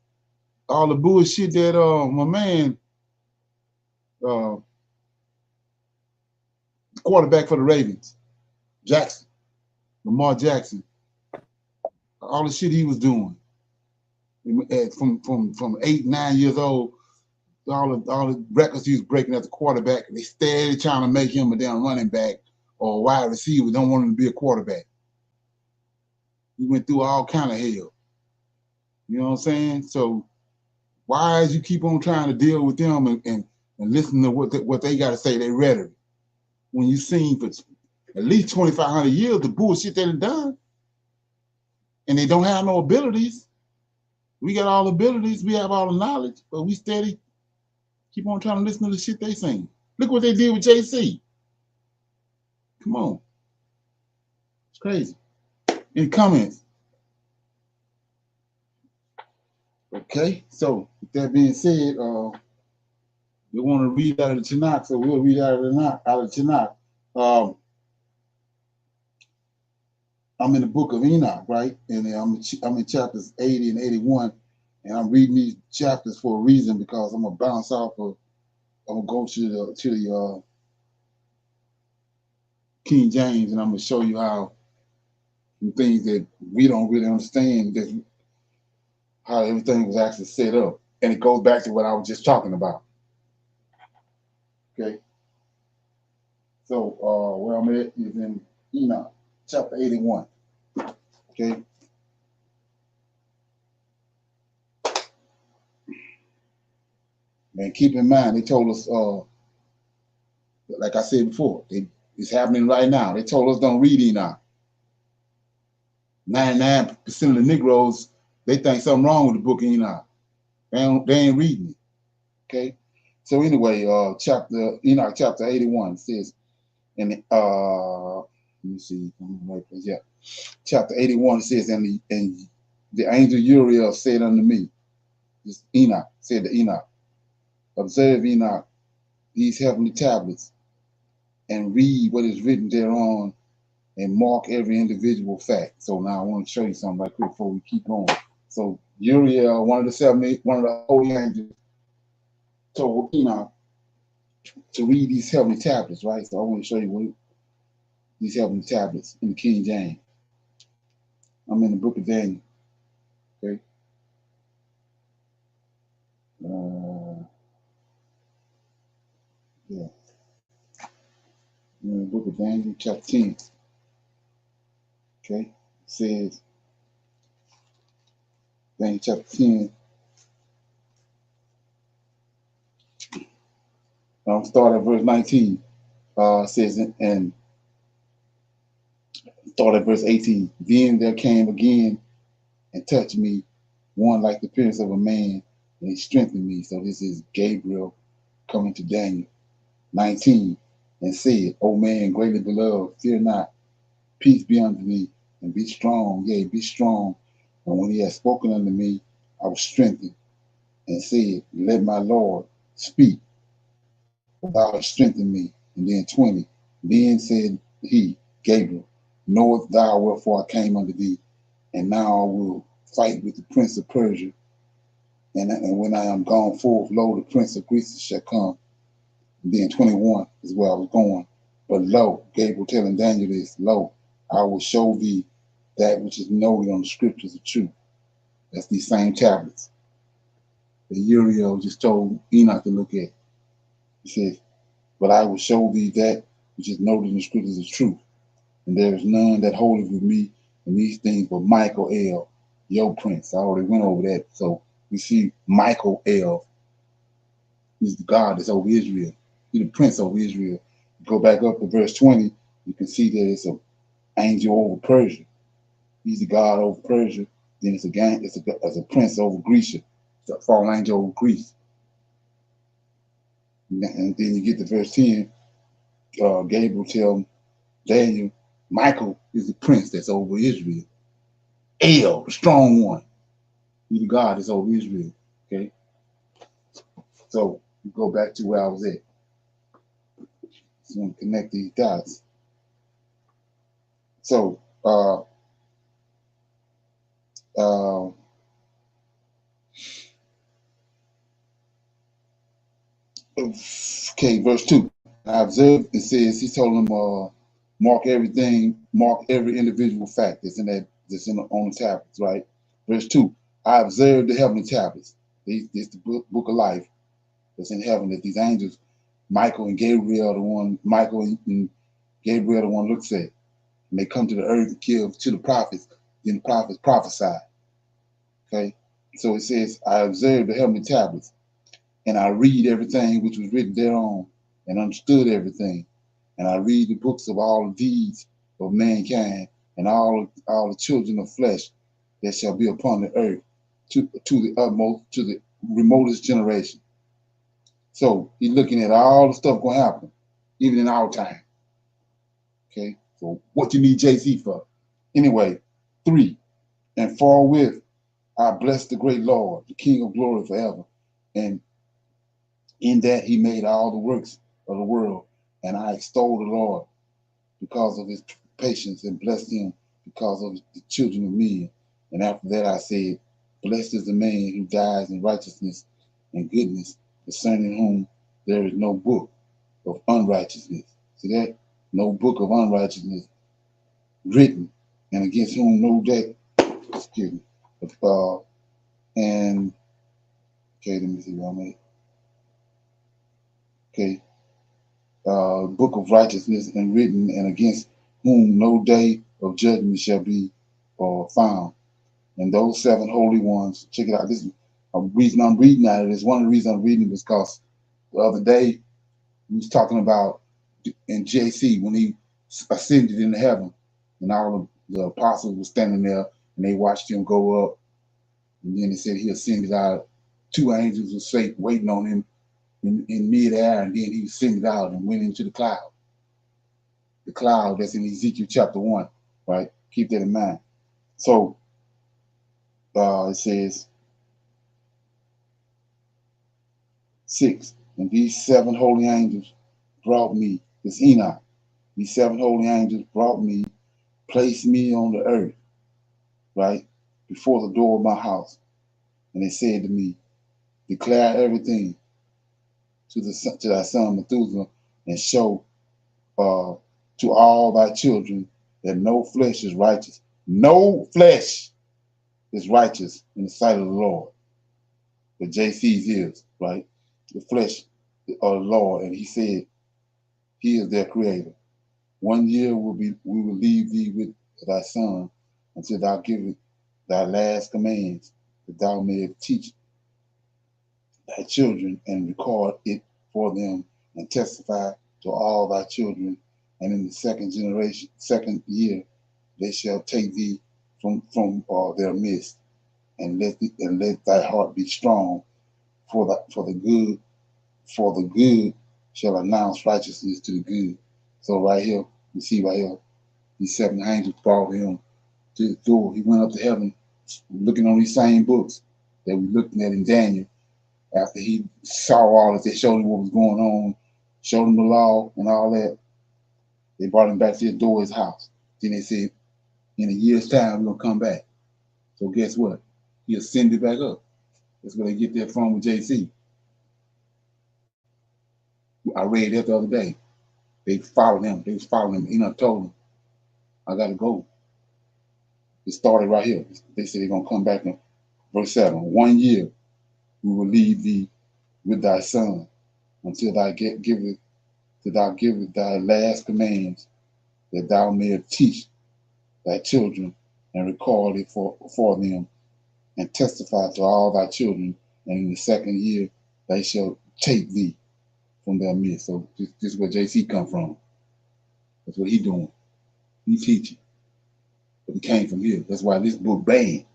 the bullshit that my man, quarterback for the Ravens, Jackson, Lamar Jackson, all the shit he was doing from 8, 9 years old, all the records he was breaking as a quarterback, they steady trying to make him a damn running back or a wide receiver. Don't want him to be a quarterback. He went through all kind of hell. You know what I'm saying? So why is you keep on trying to deal with them and listen to what they got to say, they rhetoric, when you seen for at least 2,500 years the bullshit they done, and they don't have no abilities. We got all the abilities, we have all the knowledge, but we steady keep on trying to listen to the shit they saying. Look what they did with JC. Come on. It's crazy. Any comments? Okay, so with that being said, we want to read out of the Tanak, so we'll read out of the Tanak. I'm in the book of Enoch, right? And I'm in chapters 80 and 81, and I'm reading these chapters for a reason, because I'm gonna bounce off of. I'm gonna go to the King James, and I'm gonna show you how some things that we don't really understand, that how everything was actually set up, and it goes back to what I was just talking about. Okay. So where I'm at is in Enoch, chapter 81. Okay. And keep in mind, they told us, like I said before, it's happening right now. They told us don't read Enoch. 99% of the Negroes, they think something wrong with the book of Enoch. They ain't reading it. Okay. So anyway, Enoch chapter 81 says, and let me see, yeah, chapter 81 says, and the angel Uriel said unto me, this Enoch said to Enoch, observe, Enoch, these heavenly tablets, and read what is written thereon, and mark every individual fact. So now I want to show you something right quick before we keep going. So Uriel, one of the holy angels, told Enoch to read these heavenly tablets, right? So I want to show you what these heavenly tablets in the King James. I'm in the book of Daniel. Okay. Yeah. I'm in the book of Daniel, chapter 10. Okay. It says, Daniel chapter 10. I'll start at verse 19. Says, and start at verse 18. Then there came again and touched me one like the appearance of a man, and he strengthened me. So this is Gabriel coming to Daniel. 19, and said, O man, greatly beloved, fear not, peace be unto thee, and be strong, yea, be strong. And when he had spoken unto me, I was strengthened, and said, let my Lord speak, for thou hast strengthened me. And then 20, then said he, Gabriel, knowest thou wherefore I came unto thee? And now I will fight with the prince of Persia. And when I am gone forth, lo, the prince of Greece shall come. And then 21 is where I was going. But lo, Gabriel telling Daniel this, lo, I will show thee that which is noted on the scriptures of truth. That's these same tablets that Uriel just told Enoch to look at. He says, but I will show thee that which is noted in the scriptures of truth. And there is none that holdeth with me in these things but Michael El, your prince. I already went over that. So we see Michael El is the God that's over Israel. He's the prince over Israel. Go back up to verse 20, you can see that it's an angel over Persia. He's the God over Persia. Then it's a prince over Greece. It's a fallen angel over Greece. And then you get to verse 10, Gabriel tells Daniel, Michael is the prince that's over Israel. El, the strong one. He's the God that's over Israel. Okay? So we go back to where I was at. So I'm going to connect these dots. So okay, verse 2. I observed, it says, he told him, mark every individual fact that's on the tablets, right? Verse 2. I observed the heavenly tablets. This is the book of life that's in heaven, that these angels, Michael and Gabriel, the one looks at. And they come to the earth and kill to the prophets, then the prophets prophesy. Okay? So it says, I observed the heavenly tablets, and I read everything which was written thereon, and understood everything. And I read the books of all the deeds of mankind, and all the children of flesh that shall be upon the earth, to the utmost, to the remotest generation. So he's looking at all the stuff going to happen, even in our time. Okay, so what you need JC for? Anyway, 3, and forthwith I bless the great Lord, the King of glory forever. And in that he made all the works of the world. And I extol the Lord because of his patience, and blessed him because of the children of men. And after that I said, blessed is the man who dies in righteousness and goodness, concerning whom there is no book of unrighteousness. See that? No book of unrighteousness written, and against whom no day, excuse me. And okay, let me see what I'm at. Okay. Book of righteousness and written, and against whom no day of judgment shall be found. And those 7 holy ones, check it out. This is a reason I'm reading out of this. One of the reasons I'm reading is because the other day we was talking about in JC when he ascended into heaven, and all the apostles were standing there and they watched him go up. And then he said he ascended out. 2 angels were waiting on him in midair, and then he ascended out and went into the cloud. The cloud that's in Ezekiel chapter 1, right? Keep that in mind. So it says 6, and these 7 holy angels brought me, this Enoch, these 7 holy angels brought me, placed me on the earth, right, before the door of my house. And they said to me, declare everything to thy son Methuselah, and show to all thy children that no flesh is righteous. No flesh is righteous in the sight of the Lord. But JC's is, right? The flesh of the Lord. And he said, he is their creator. 1 year we will leave thee with thy son until thou givest thy last commands, that thou mayest teach thy children and record it for them and testify to all thy children. And in the second year, they shall take thee from their midst, and let thy heart be strong, for the good shall announce righteousness to the good. So right here, you see right here, these 7 angels brought him to the door. He went up to heaven, looking on these same books that we looking at in Daniel. After he saw all this, they showed him what was going on, showed him the law and all that. They brought him back to the door of his house. Then they said, in a year's time, we're going to come back. So guess what? He ascended back up. That's where they get that from with JC. I read that the other day. They followed him. They was following him. Enoch told him, I got to go. It started right here. They said they're going to come back in verse 7. 1 year we will leave thee with thy son until thou giveth thy last commands, that thou mayest teach thy children and record it for them, and testify to all thy children. And in the second year they shall take thee from their midst. So this is where JC come from. That's what he doing. He teaching. But it came from here. That's why this book banned.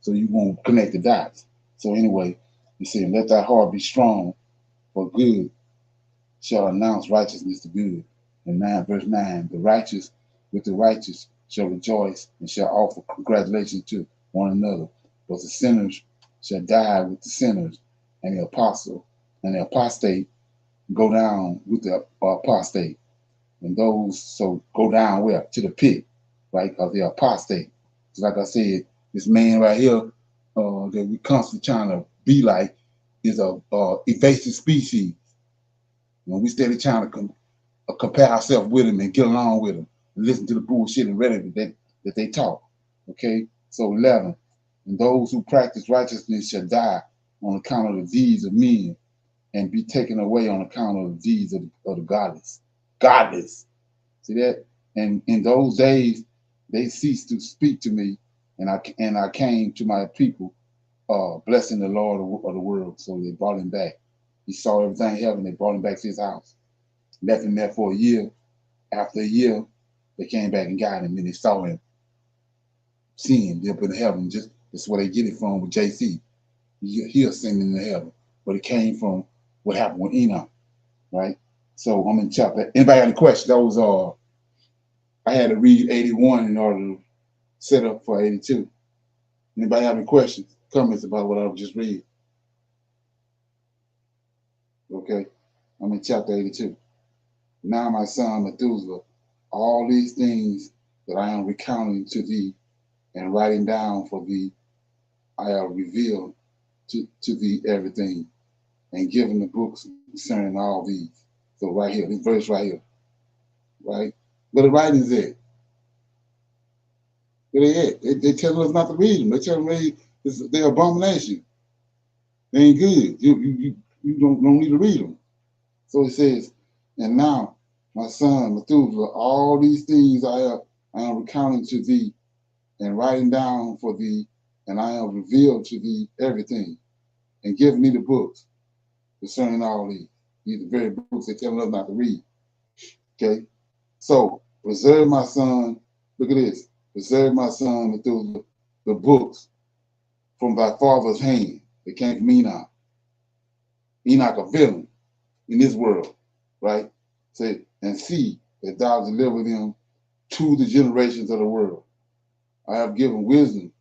So you won't connect the dots. So anyway, he said, let thy heart be strong, for good shall announce righteousness to good. And verse 9, the righteous with the righteous shall rejoice and shall offer congratulations to one another. But the sinners shall die with the sinners, and the apostate go down with the apostate. And those so go down where? To the pit, right? Because they're apostate. So like I said, this man right here that we constantly trying to be like is a evasive species. When we steady trying to compare ourselves with him and get along with him, and listen to the bullshit and rhetoric that they talk. Okay? So 11, and those who practice righteousness shall die on account of the deeds of men, and be taken away on account of the deeds of the godless. Godless. See that? And in those days, they ceased to speak to me, and I came to my people, blessing the Lord of the world. So they brought him back. He saw everything in heaven. They brought him back to his house. Left him there for a year. After a year, they came back and got him, and they saw him, seeing him up in heaven. That's where they get it from with JC. He ascended into heaven, but it came from what happened with Enoch, right? So I'm in chapter. Anybody got any questions? That was I had to read 81 in order to set up for 82. Anybody have any questions, comments about what I've just read? Okay, I'm in chapter 82. Now, my son Methuselah, all these things that I am recounting to thee and writing down for thee, I have revealed to thee everything, and given the books concerning all these. So right here, this verse right here, right? Where the writings at? Where they at? They tell us not to read them. They tell them they're abomination. They ain't good. You don't need to read them. So it says, and now, my son Methuselah, all these things I am recounting to thee and writing down for thee, and I have revealed to thee everything, and give me the books concerning all these. These are the very books they tell us not to read. Okay? So, preserve my son, look at this, Preserve my son through the books from thy father's hand. It came from Enoch. Enoch a villain in this world, right? Say, and see that thou deliver them to the generations of the world. I have given wisdom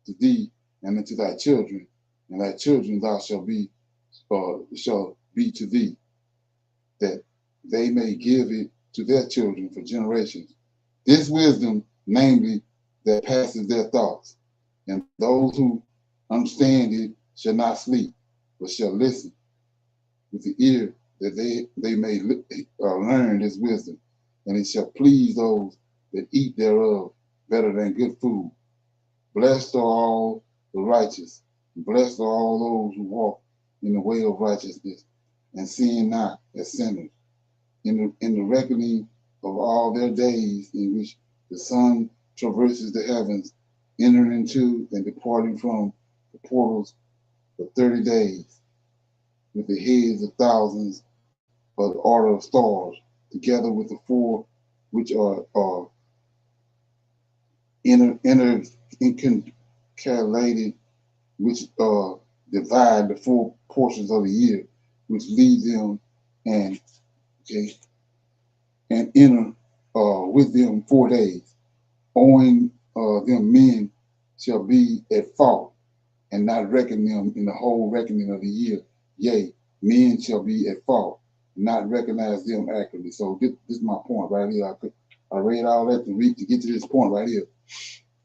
to thee and unto thy children, and thy children thou shalt be to thee, that they may give it to their children for generations. This wisdom, namely, that passes their thoughts, and those who understand it shall not sleep, but shall listen with the ear, that they may learn this wisdom, and it shall please those that eat thereof better than good food. Blessed are all the righteous, blessed are all those who walk in the way of righteousness, and sin not as sinners, in the reckoning of all their days in which the sun traverses the heavens, entering into and departing from the portals for 30 days, with the heads of thousands of the order of stars, together with the four which are intercalated, which divide the four portions of the year, which lead them and enter with them 4 days. Owing them men shall be at fault, and not reckon them in the whole reckoning of the year. Yea, men shall be at fault, not recognize them accurately. So this is my point right here. I read all that to get to this point right here.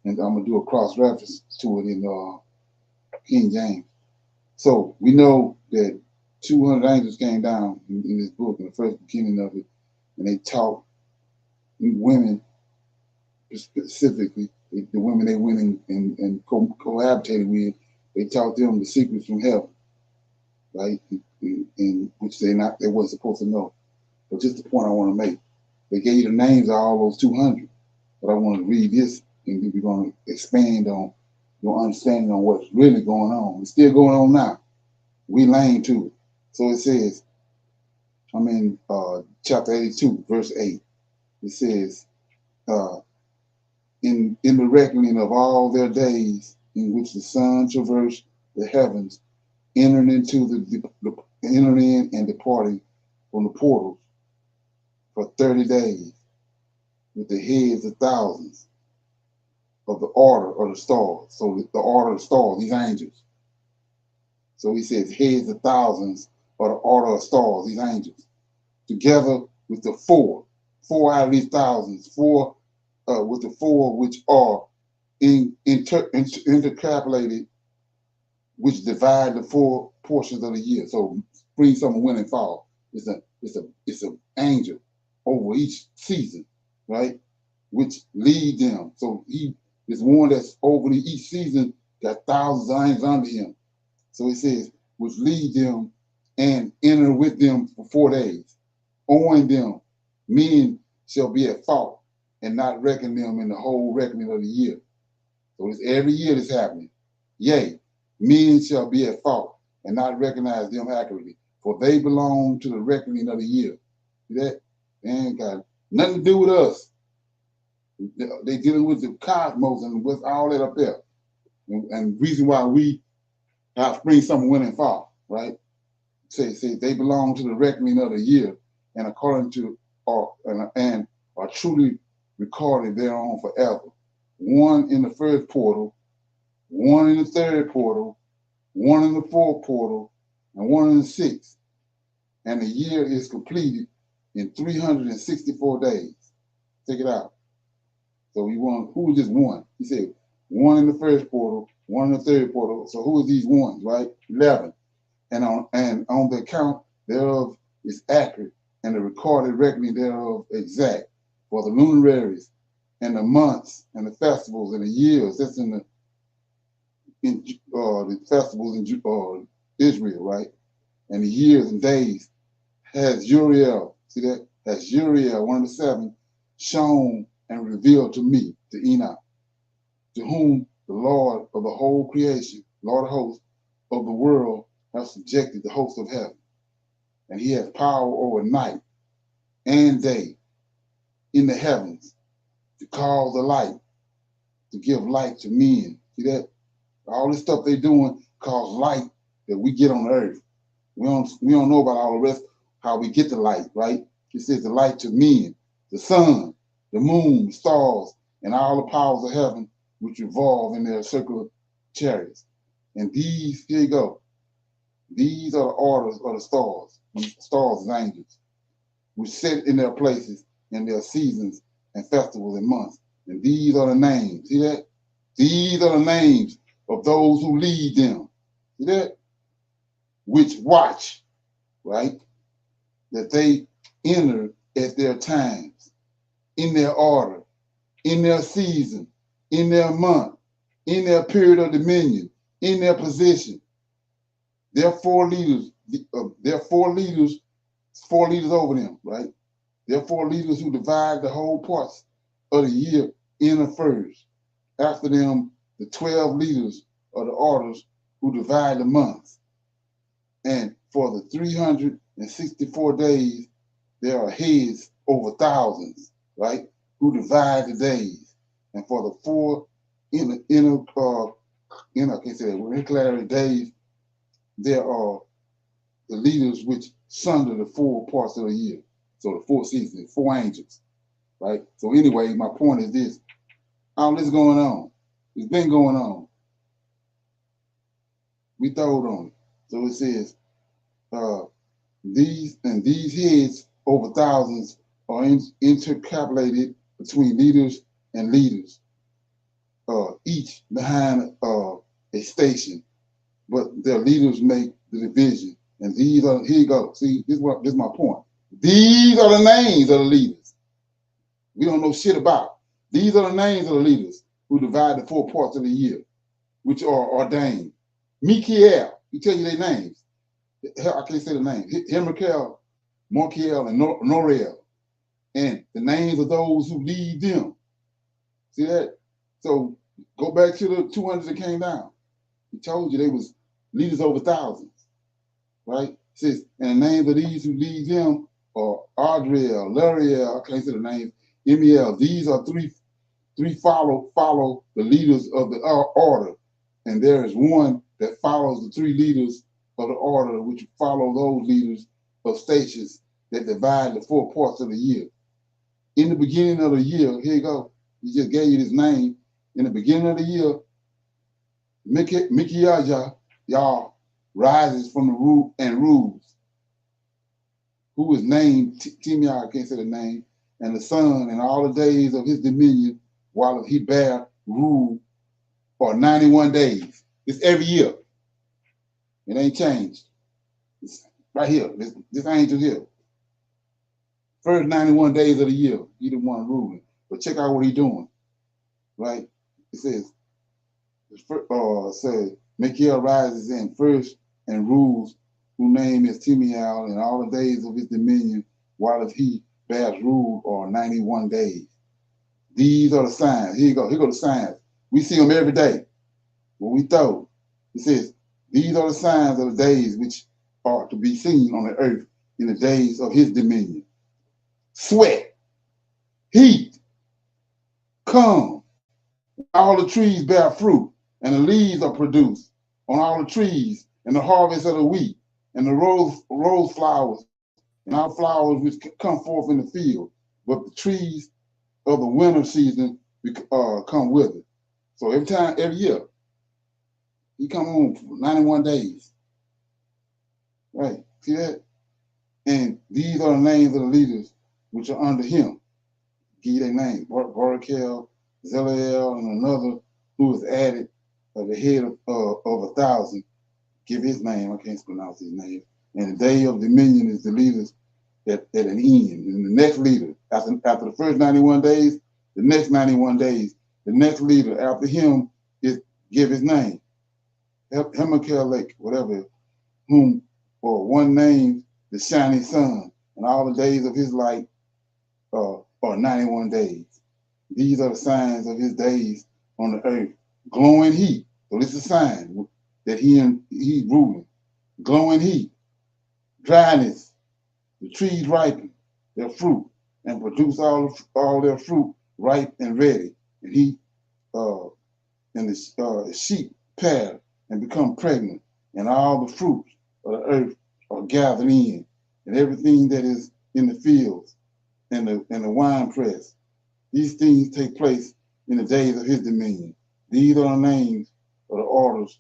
And I'm going to do a cross-reference to it in King James. So we know that 200 angels came down in this book, in the first beginning of it, and they taught women, specifically, the women they went and cohabitated with, they taught them the secrets from heaven, right? In which they weren't supposed to know. But just the point I want to make, they gave you the names of all those 200. But I want to read this, and then we're going to expand on your understanding on what's really going on. It's still going on now. We lame to it. So it says, I'm in chapter 82, verse 8. It says, in the reckoning of all their days in which the sun traversed the heavens, entering in and departing from the portals for 30 days, with the heads of thousands of the order of the stars. So the order of the stars, these angels. So he says heads of thousands of the order of stars, these angels, together with the four out of these thousands, with the four which are intercalated, which divide the four portions of the year. So spring, summer, winter, and fall. It's an angel over each season, right? Which lead them. So he is one that's over each season, got thousands of angels under him. So he says, which lead them and enter with them for 4 days. Owing them, men shall be at fault and not reckon them in the whole reckoning of the year. So it's every year that's happening. Yea, men shall be at fault and not recognize them accurately, for they belong to the reckoning of the year. See that? They ain't got nothing to do with us. They dealing with the cosmos and what's all that up there. And the reason why we have spring, summer, winter, and fall, right? Say they belong to the reckoning of the year, and according to and are truly recorded thereon forever. One in the first portal, one in the third portal, one in the fourth portal, and one in the sixth. And the year is completed in 364 days. Check it out. So who is this one? He said, one in the first portal, one in the third portal. So who are these ones, right? 11. And on the account thereof is accurate, and the recorded reckoning thereof exact, for the luminaries and the months and the festivals and the years. That's in the festivals in Israel, right? And the years and days has Uriel, see that? Has Uriel, one of the 7, shown and revealed to me, to Enoch, to whom the Lord of the whole creation, Lord of hosts of the world, has subjected the host of heaven. And he has power over night and day in the heavens to cause the light to give light to men. See that? All this stuff they doing cause light that we get on the earth. We don't know about all the rest, how we get the light, right? It says the light to men, the sun, the moon, the stars, and all the powers of heaven which revolve in their circular chariots. And these, here you go, these are the orders of the stars. These stars and angels, which sit in their places in their seasons and festivals and months. And these are the names. See that? These are the names of those who lead them. See that? Which watch, right? That they enter at their times, in their order, in their season, in their month, in their period of dominion, in their position. There are four leaders over them, right? There are four leaders who divide the whole parts of the year in a first. After them, the 12 leaders of the orders who divide the months. And for the 364 days, there are heads over thousands, right? Who divide the days. And for the four intercalary days, there are the leaders which sunder the four parts of the year. So the four seasons, four angels, right? So anyway, my point is this. All this going on. It's been going on. We throwed on it. So it says, these heads over thousands are intercalated between leaders and leaders, each behind a station, but their leaders make the division. And these are, here you go. See, this is my point. These are the names of the leaders. We don't know shit about. These are the names of the leaders who divide the four parts of the year, which are ordained. Michael, he tell you their names. I can't say the name. Hemichael, Morkiel, and Noriel. And the names of those who lead them. See that? So go back to the 200 that came down. He told you they was leaders over thousands, right? It says, and the names of these who lead them are Adriel, Lariel, I can't say the name, Emiel. These are three follow the leaders of the order. And there is one that follows the three leaders of the order, which follow those leaders of stations that divide the four parts of the year. In the beginning of the year, here you go. He just gave you his name. In the beginning of the year, Mikiyaja, y'all, rises from the root and rules. Who is named Timia, I can't say the name, and the sun and all the days of his dominion, while he bear rule for 91 days. It's every year. It ain't changed. It's right here. This angel here. First 91 days of the year, he the one ruling. But check out what he's doing. Right? It says, Michael rises in first and rules, whose name is Timiel, and all the days of his dominion, while he bears rule are 91 days. These are the signs. Here you go. Here go the signs. We see them every day. When we throw, it says, these are the signs of the days which are to be seen on the earth in the days of his dominion. Sweat, heat, calm. All the trees bear fruit, and the leaves are produced on all the trees, and the harvest of the wheat, and the rose flowers, and all flowers which come forth in the field. But the trees of the winter season come with it. So every year, he come on for 91 days. Right, see that? And these are the names of the leaders which are under him. Give you their names, Barakel, Zeliel, and another who is added at the head of 1,000. Give his name, I can't pronounce his name. And the day of dominion is the leaders at an end. And the next leader, after the first 91 days, the next 91 days, the next leader after him is give his name. Hemichael, whatever, whom or one name the shining sun, and all the days of his light are 91 days. These are the signs of his days on the earth. Glowing heat. So this is a sign that he's ruling. Glowing heat. Dryness. The trees ripen their fruit and produce all their fruit ripe and ready. And he and the sheep pair and become pregnant, and all the fruits of the earth are gathered in, and everything that is in the fields and the wine press. These things take place in the days of his dominion. These are the names of the orders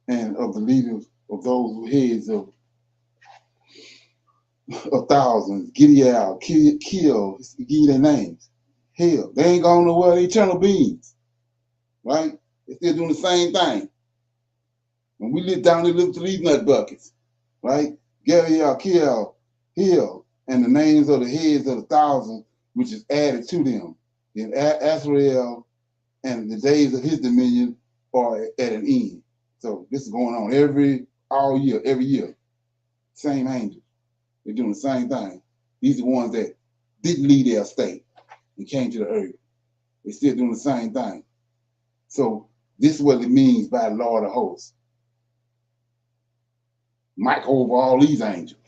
and of the leaders of those who heads of thousands. Gideal, Kill, give you their names. Hell, they ain't going nowhere. They're eternal beings, right? They're still doing the same thing. When we live down there, look to these nut buckets, right? Gideal, Kill, Hill, and the names of the heads of the thousands, which is added to them. Then Azrael and the days of his dominion are at an end. So this is going on all year, every year. Same angels. They're doing the same thing. These are the ones that didn't leave their state and came to the earth. They're still doing the same thing. So this is what it means by Lord of hosts. Mike over all these angels.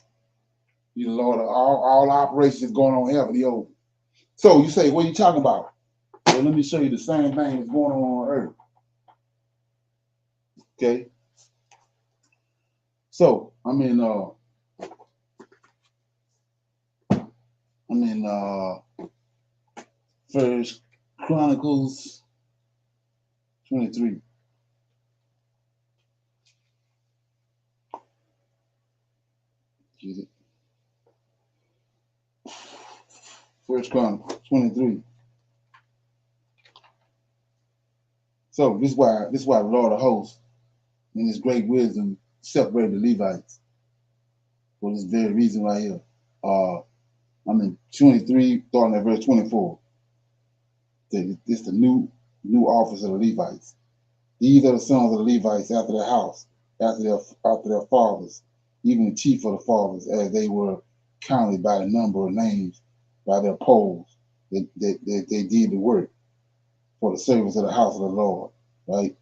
He's the Lord of all operations going on in heaven, he over. So you say, what are you talking about? Well, let me show you the same thing that's going on earth. Okay. So I'm in First Chronicles 23. Get it? First Chronicles 23. So this is why the Lord of hosts in his great wisdom separated the Levites for this very reason right here. I'm in 23, starting at verse 24. It's the new office of the Levites. These are the sons of the Levites after their house, after their fathers, even the chief of the fathers, as they were counted by the number of names, by their polls. They did the work for the service of the house of the Lord, right?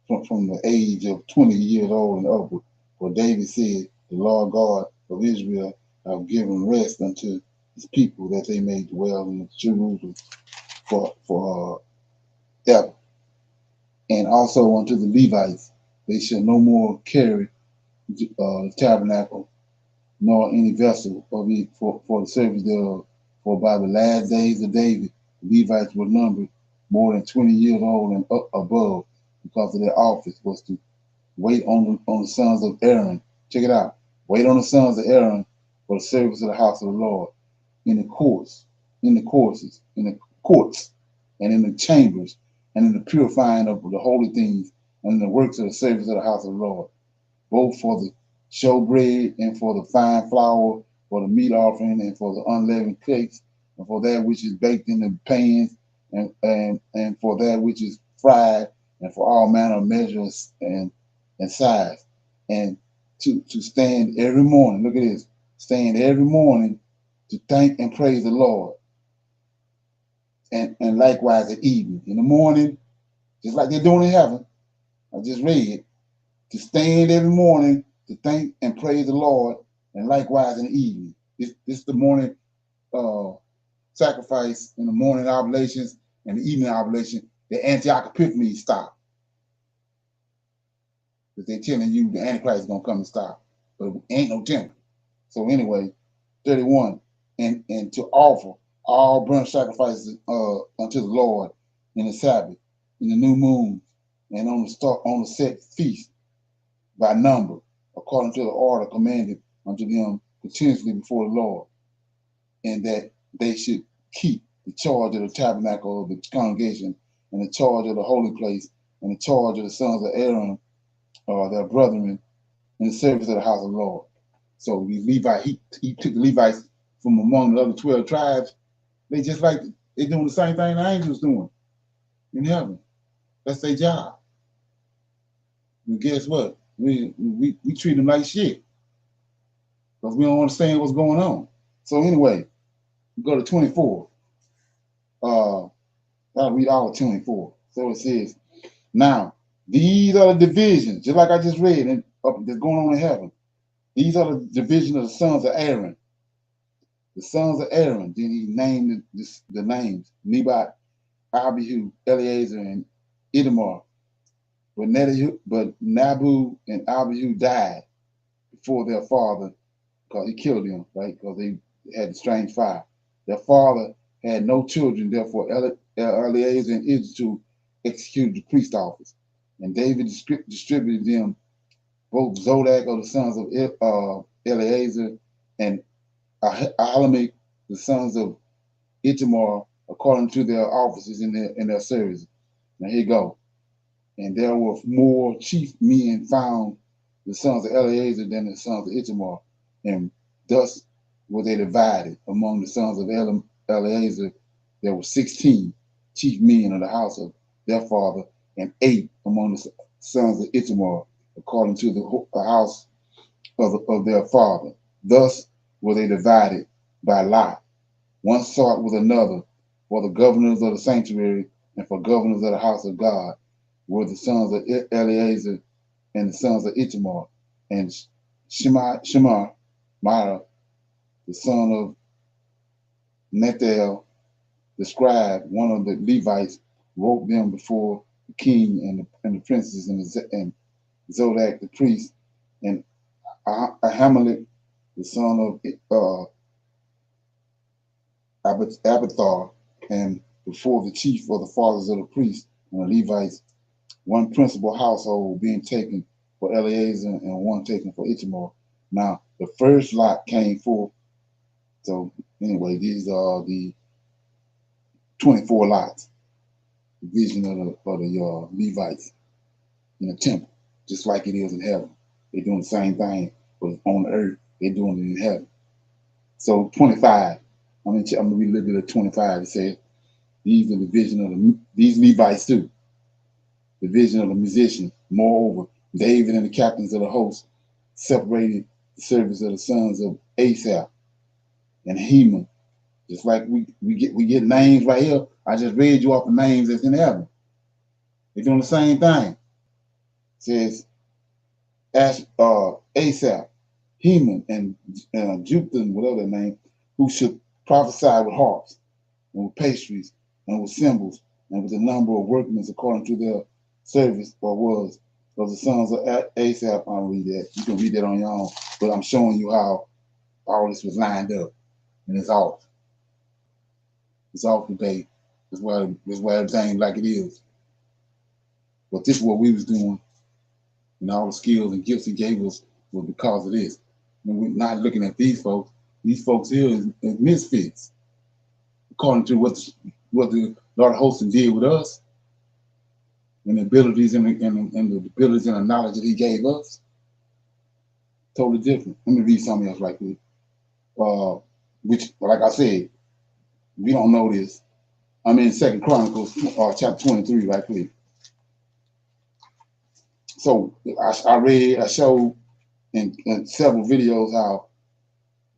From the age of 20 years old and upward. For David said, the Lord God of Israel have given rest unto his people that they may dwell in Jerusalem for ever. And also unto the Levites, they shall no more carry the tabernacle, nor any vessel of it for the service thereof. For by the last days of David, the Levites were numbered more than 20 years old and above, because of their office was to wait on the sons of Aaron. Check it out. Wait on the sons of Aaron for the service of the house of the Lord, in the courts, and in the chambers, and in the purifying of the holy things, and in the works of the service of the house of the Lord, both for the showbread and for the fine flour, for the meat offering, and for the unleavened cakes, and for that which is baked in the pans, and for that which is fried, and for all manner of measures and size, and to stand every morning. Look at this. Stand every morning to thank and praise the Lord. And likewise at evening. In the morning, just like they're doing in heaven, I just read, to stand every morning to thank and praise the Lord, and likewise in the evening. This is the morning sacrifice and the morning oblations and the evening oblation. The Antioch Epiphany stop. Because they're telling you the Antichrist is going to come and stop. But it ain't no temple. So anyway, 31, and to offer all burnt sacrifices unto the Lord in the Sabbath, in the new moon, and on the set feast by number, according to the order commanded unto them continuously before the Lord, and that they should keep the charge of the tabernacle of the congregation, and the charge of the holy place, and the charge of the sons of Aaron, their brethren, in the service of the house of the Lord. So the Levite, he took the Levites from among the other 12 tribes. They just like they're doing the same thing the angels doing in heaven. That's their job. And guess what? We treat them like shit because we don't understand what's going on. So anyway, we go to 24. I'll read all of 24. So it says, now these are the divisions, just like I just read, and that's going on in heaven. These are the division of the sons of Aaron. The sons of Aaron. Then he named the names: Nebat, Abihu, Eleazar, and Ithamar. But Nabu and Abihu died before their father, because he killed them, right? Because they had a strange fire. Their father had no children, therefore Eleazar and Israel executed the priest office. And David distributed them, both Zodek of the sons of Eleazar and Ahimelech, the sons of Ithamar, according to their offices in their service. Now here you go. And there were more chief men found, the sons of Eleazar, than the sons of Ithamar. And thus were they divided among the sons of Eleazar. There were 16 chief men of the house of their father, and 8 among the sons of Ithamar, according to the house of their father. Thus were they divided by lot. One sought with another for the governors of the sanctuary and for governors of the house of God were the sons of Eleazar and the sons of Ithamar. And Shemar, the son of Nethel, the scribe, one of the Levites, wrote them before the king and the princes and Zodek the priest, and Ahimelech, the son of Abiathar, and before the chief of the fathers of the priests and the Levites, one principal household being taken for Eleazar and one taken for Ithamar. Now, the first lot came forth. So, anyway, these are the 24 lots, the vision of the Levites in the temple, just like it is in heaven. They're doing the same thing, but on earth, they're doing it in heaven. So, 25. I'm going to read a little bit of 25. It says, these are the vision of these Levites too. The vision of the musicians. Moreover, David and the captains of the host separated the service of the sons of Asaph and Heman. Just like we get names right here. I just read you off the names that's in heaven. They're doing the same thing. It says Asaph, Heman, and Jupiter, whatever their name, who should prophesy with harps and with pastries and with cymbals and with the number of workmen according to their service or was of the sons of Asaph. I'll read that. You can read that on your own, but I'm showing you how all this was lined up, and it's off. It's off today. That's why everything like it is. But this is what we was doing, and all the skills and gifts he gave us was because of this. And we're not looking at these folks. These folks here is misfits, according to what the Lord of Hosts did with us, and the abilities and the abilities and the knowledge that he gave us. Totally different. Let me read something else right quick. Which, like I said, we don't know this. I'm in 2 Chronicles chapter 23 right quick. So I showed in several videos how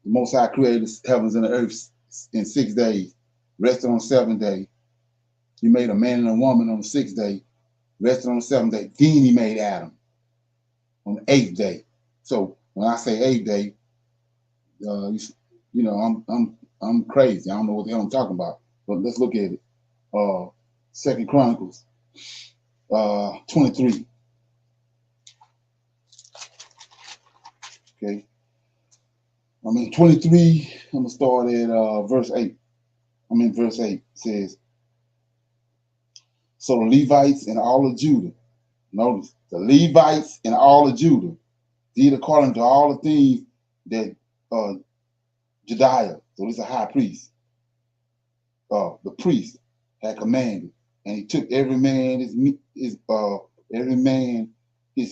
the Most High created the heavens and the earth in 6 days, rested on the 7th day. He made a man and a woman on the 6th day, rested on the 7th day. Then he made Adam on the 8th day. So when I say 8th day, I'm crazy. I don't know what the hell I'm talking about. But let's look at it. 2 Chronicles 23. Okay. 23, I'm going to start at verse 8. Verse 8 says, so the Levites and all of Judah, notice, the Levites and all of Judah did according to all the things that Jediah, so this is a high priest, the priest had commanded, and he took every man his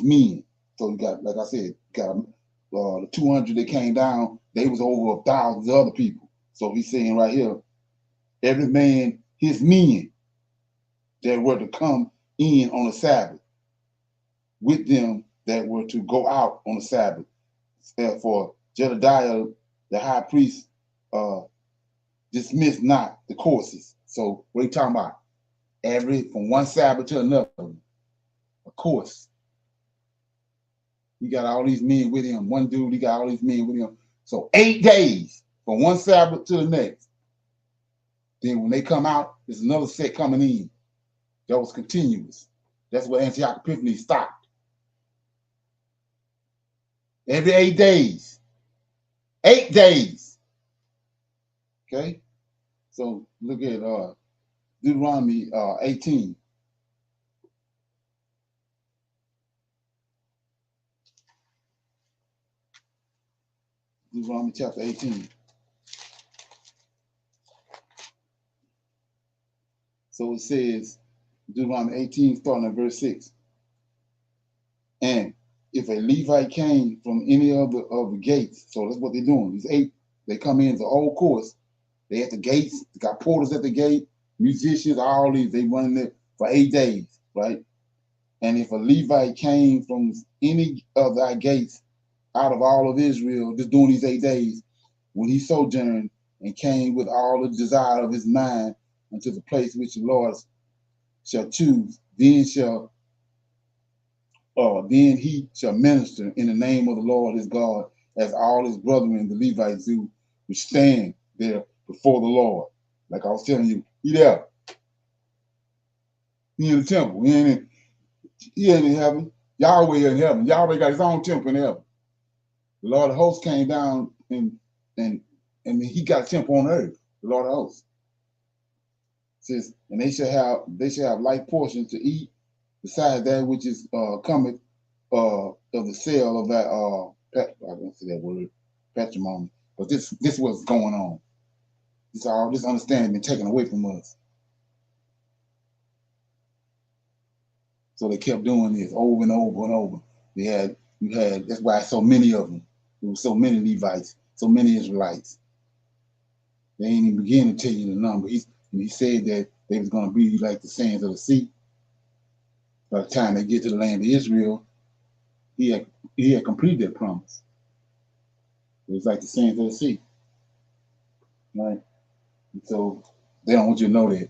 men. So you got, like I said, the 200 that came down, they was over 1,000 other people. So he's saying right here, every man his men that were to come in on the Sabbath with them that were to go out on the Sabbath. For Jedediah, the high priest, dismissed not the courses. So what are you talking about? From one Sabbath to another, a course. He got all these men with him. One dude, he got all these men with him. So 8 days from one Sabbath to the next. Then when they come out, there's another set coming in. That was continuous. That's what Antioch Epiphanes stopped. Every 8 days. 8 days. Okay? So look at Deuteronomy 18. Deuteronomy chapter 18. So it says, Deuteronomy 18, starting at verse 6. And if a Levite came from any of the gates, so that's what they're doing. These 8, they come in the old course. They at the gates, they got porters at the gate, musicians, all these, they running there for 8 days, right? And if a Levite came from any of thy gates out of all of Israel, just doing these 8 days, when he sojourned and came with all the desire of his mind unto the place which the Lord shall choose, then he shall minister in the name of the Lord his God, as all his brethren, the Levites, do, which stand there before the Lord. Like I was telling you, he there. He in the temple. He ain't in heaven. Yahweh in heaven. Yahweh got his own temple in heaven. The Lord of hosts came down and he got a temple on earth. The Lord of hosts says, and they shall have like portions to eat, besides that which is cometh of the sale of that I don't say that word, patrimony. But this what's going on. This understanding been taken away from us. So they kept doing this over and over and over. You had that's why so many of them. There were so many Levites, so many Israelites. They ain't even begin to tell you the number. He said that they was going to be like the sands of the sea. By the time they get to the land of Israel, he had completed that promise. It was like the sands of the sea, right? And so they don't want you to know that.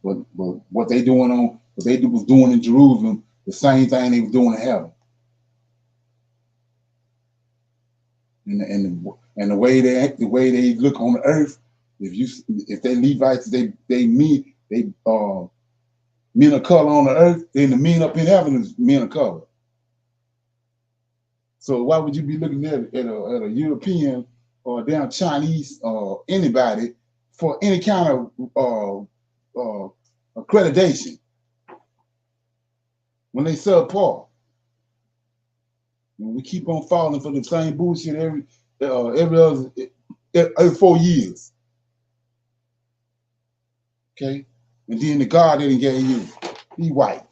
But what they was doing in Jerusalem, the same thing they was doing in heaven. And the way they look on the earth, if they Levites, they men of color on the earth, then the men up in heaven is men of color. So why would you be looking at a European or damn Chinese or anybody for any kind of accreditation when they subpar? And we keep on falling for the same bullshit every other 4 years. Okay, and then the God that he gave you, he white,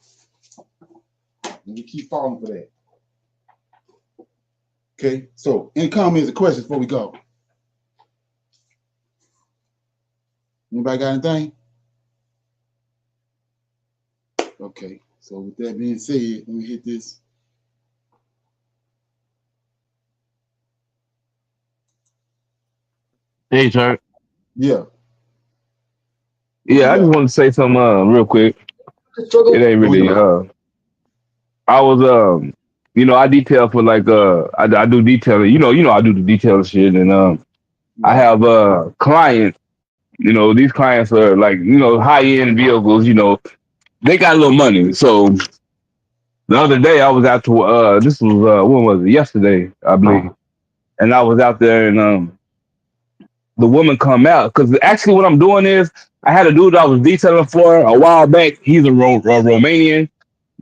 and we keep falling for that. Okay, so any comments or questions before we go? Anybody got anything? Okay, so with that being said, let me hit this. Hey, Turk. Yeah. Yeah, I just want to say something real quick. It ain't really I was I detail for like I do detailing, I do the detail shit, and I have clients, these clients are like, high end vehicles, they got a little money. So the other day I was out to this was when was it? Yesterday, I believe. And I was out there, and the woman come out, because actually what I'm doing is I had a dude I was detailing for a while back. He's a Romanian.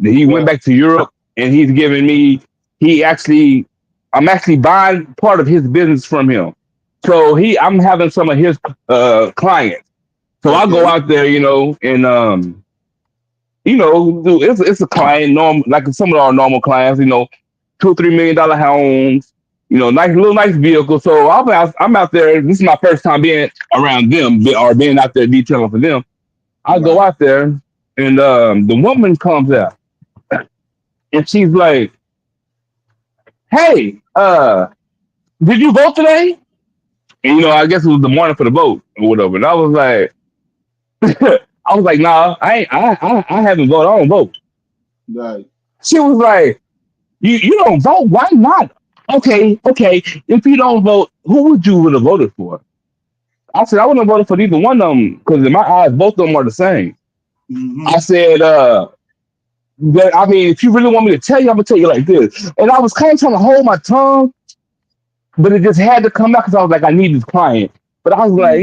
He went back to Europe, and he's giving me. I'm actually buying part of his business from him. So I'm having some of his clients. So I go out there, and it's a client normal, like some of our normal clients, $2-3 million homes, nice vehicle. So I'm out there. This is my first time being around them or being out there detailing for them. I go out there, and the woman comes out, and she's like, "Hey, did you vote today?" And I guess it was the morning for the vote or whatever. And I was like, "Nah, I haven't voted. I don't vote." Right. She was like, "You don't vote? Why not?" Okay. If you don't vote, who would have voted for? I said, I wouldn't have voted for either one of them, because in my eyes, both of them are the same. I said, But I mean, if you really want me to tell you, I'm gonna tell you like this. And I was kind of trying to hold my tongue, but it just had to come out because I was like, I need this client. But I was like,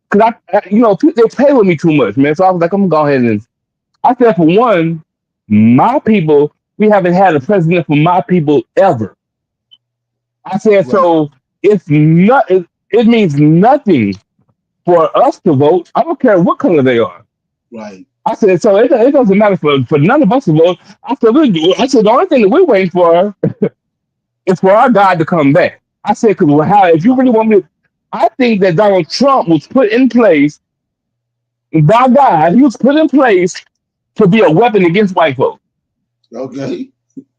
because you know, they play with me too much, man. So I was like, I'm gonna go ahead and I said, for one, my people, we haven't had a president for my people ever. I said, Right. so it's not. It means nothing for us to vote. I don't care what color they are. Right. I said, so it doesn't matter for none of us to vote. I said, the only thing that we're waiting for is for our God to come back. I said, because if you really want me to, I think that Donald Trump was put in place by God. He was put in place to be a weapon against white folks. Okay.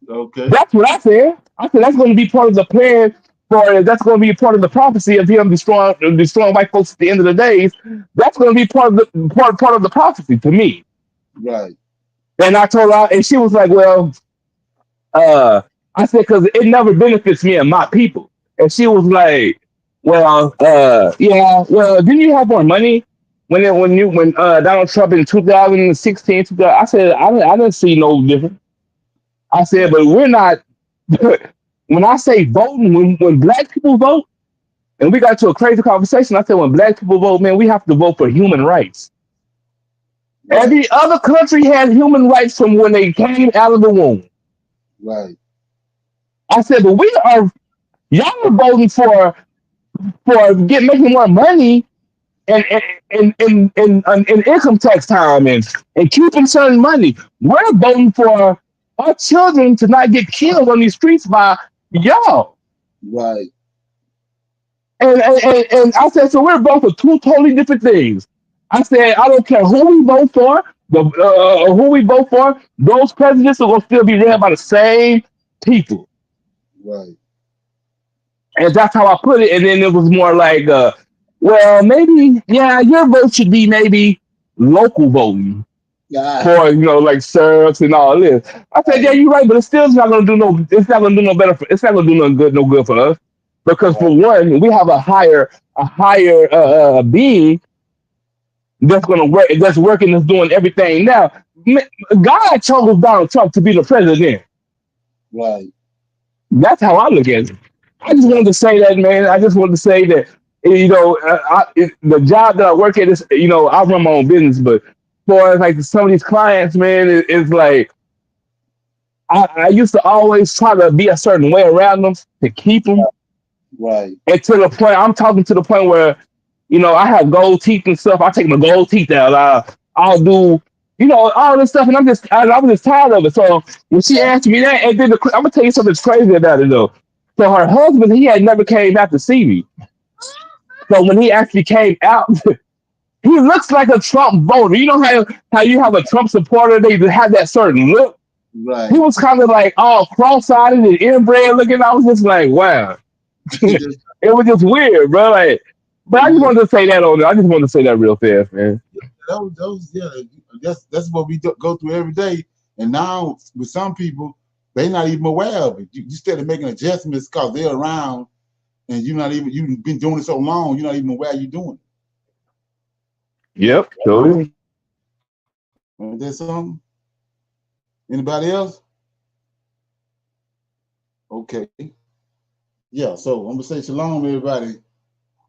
Okay. That's what I said. I said that's going to be part of the plan for. That's going to be part of the prophecy of him destroying white folks at the end of the days. That's going to be part of the part of the prophecy to me. Right. And I told her, and she was like, "Well, I said because it never benefits me and my people." And she was like, "Well, yeah. Well, didn't you have more money when Donald Trump in 2016?" I said, "I didn't see no difference." I said, "But we're not." When I say voting, when black people vote, and we got to a crazy conversation, I said, when black people vote, man, we have to vote for human rights. Right. Every other country has human rights from when they came out of the womb. Right. I said, but y'all are voting for making more money and in income tax time and keeping certain money. We're voting for our children to not get killed on these streets by y'all. Right. And I said, so we're voting for two totally different things. I said, I don't care who we vote for, those presidents are going to still be read by the same people. Right. And that's how I put it. And then it was more like, well, maybe, yeah, your vote should be maybe local voting Yeah. for, like sheriffs and all this. I said, yeah, you're right, but it's not going to do no better. It's not going to do no good for us. Because for one, we have a higher being that's going to work, that's working, that's doing everything now. God chose Donald Trump to be the president. Right. That's how I look at it. I just wanted to say that, man. I just wanted to say that, the job that I work at is, I run my own business, but for like some of these clients, man, it's like I used to always try to be a certain way around them to keep them. Right. And to the point, I'm talking to the point where, I have gold teeth and stuff. I take my gold teeth out. I'll do, all this stuff, and I was just tired of it. So when she asked me that, and then I'm gonna tell you something crazy about it though. So her husband, he had never came out to see me. So when he actually came out, he looks like a Trump voter. You know how you have a Trump supporter, they have that certain look. Right. He was kind of like all cross-eyed and inbred looking. I was just like, wow. It was just weird, bro. Like, but I just wanted to say that on there. I just wanted to say that real fast, man. That's what we go through every day. And now with some people, they're not even aware of it. You started making adjustments because they're around, and you've been doing it so long, you're not even aware you're doing it. Yep, totally. Is there something? Anybody else? Okay. Yeah, so I'm gonna say shalom, everybody.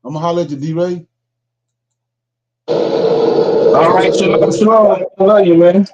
I'm gonna holler at you, D-Ray. All right, shalom. I love you, man.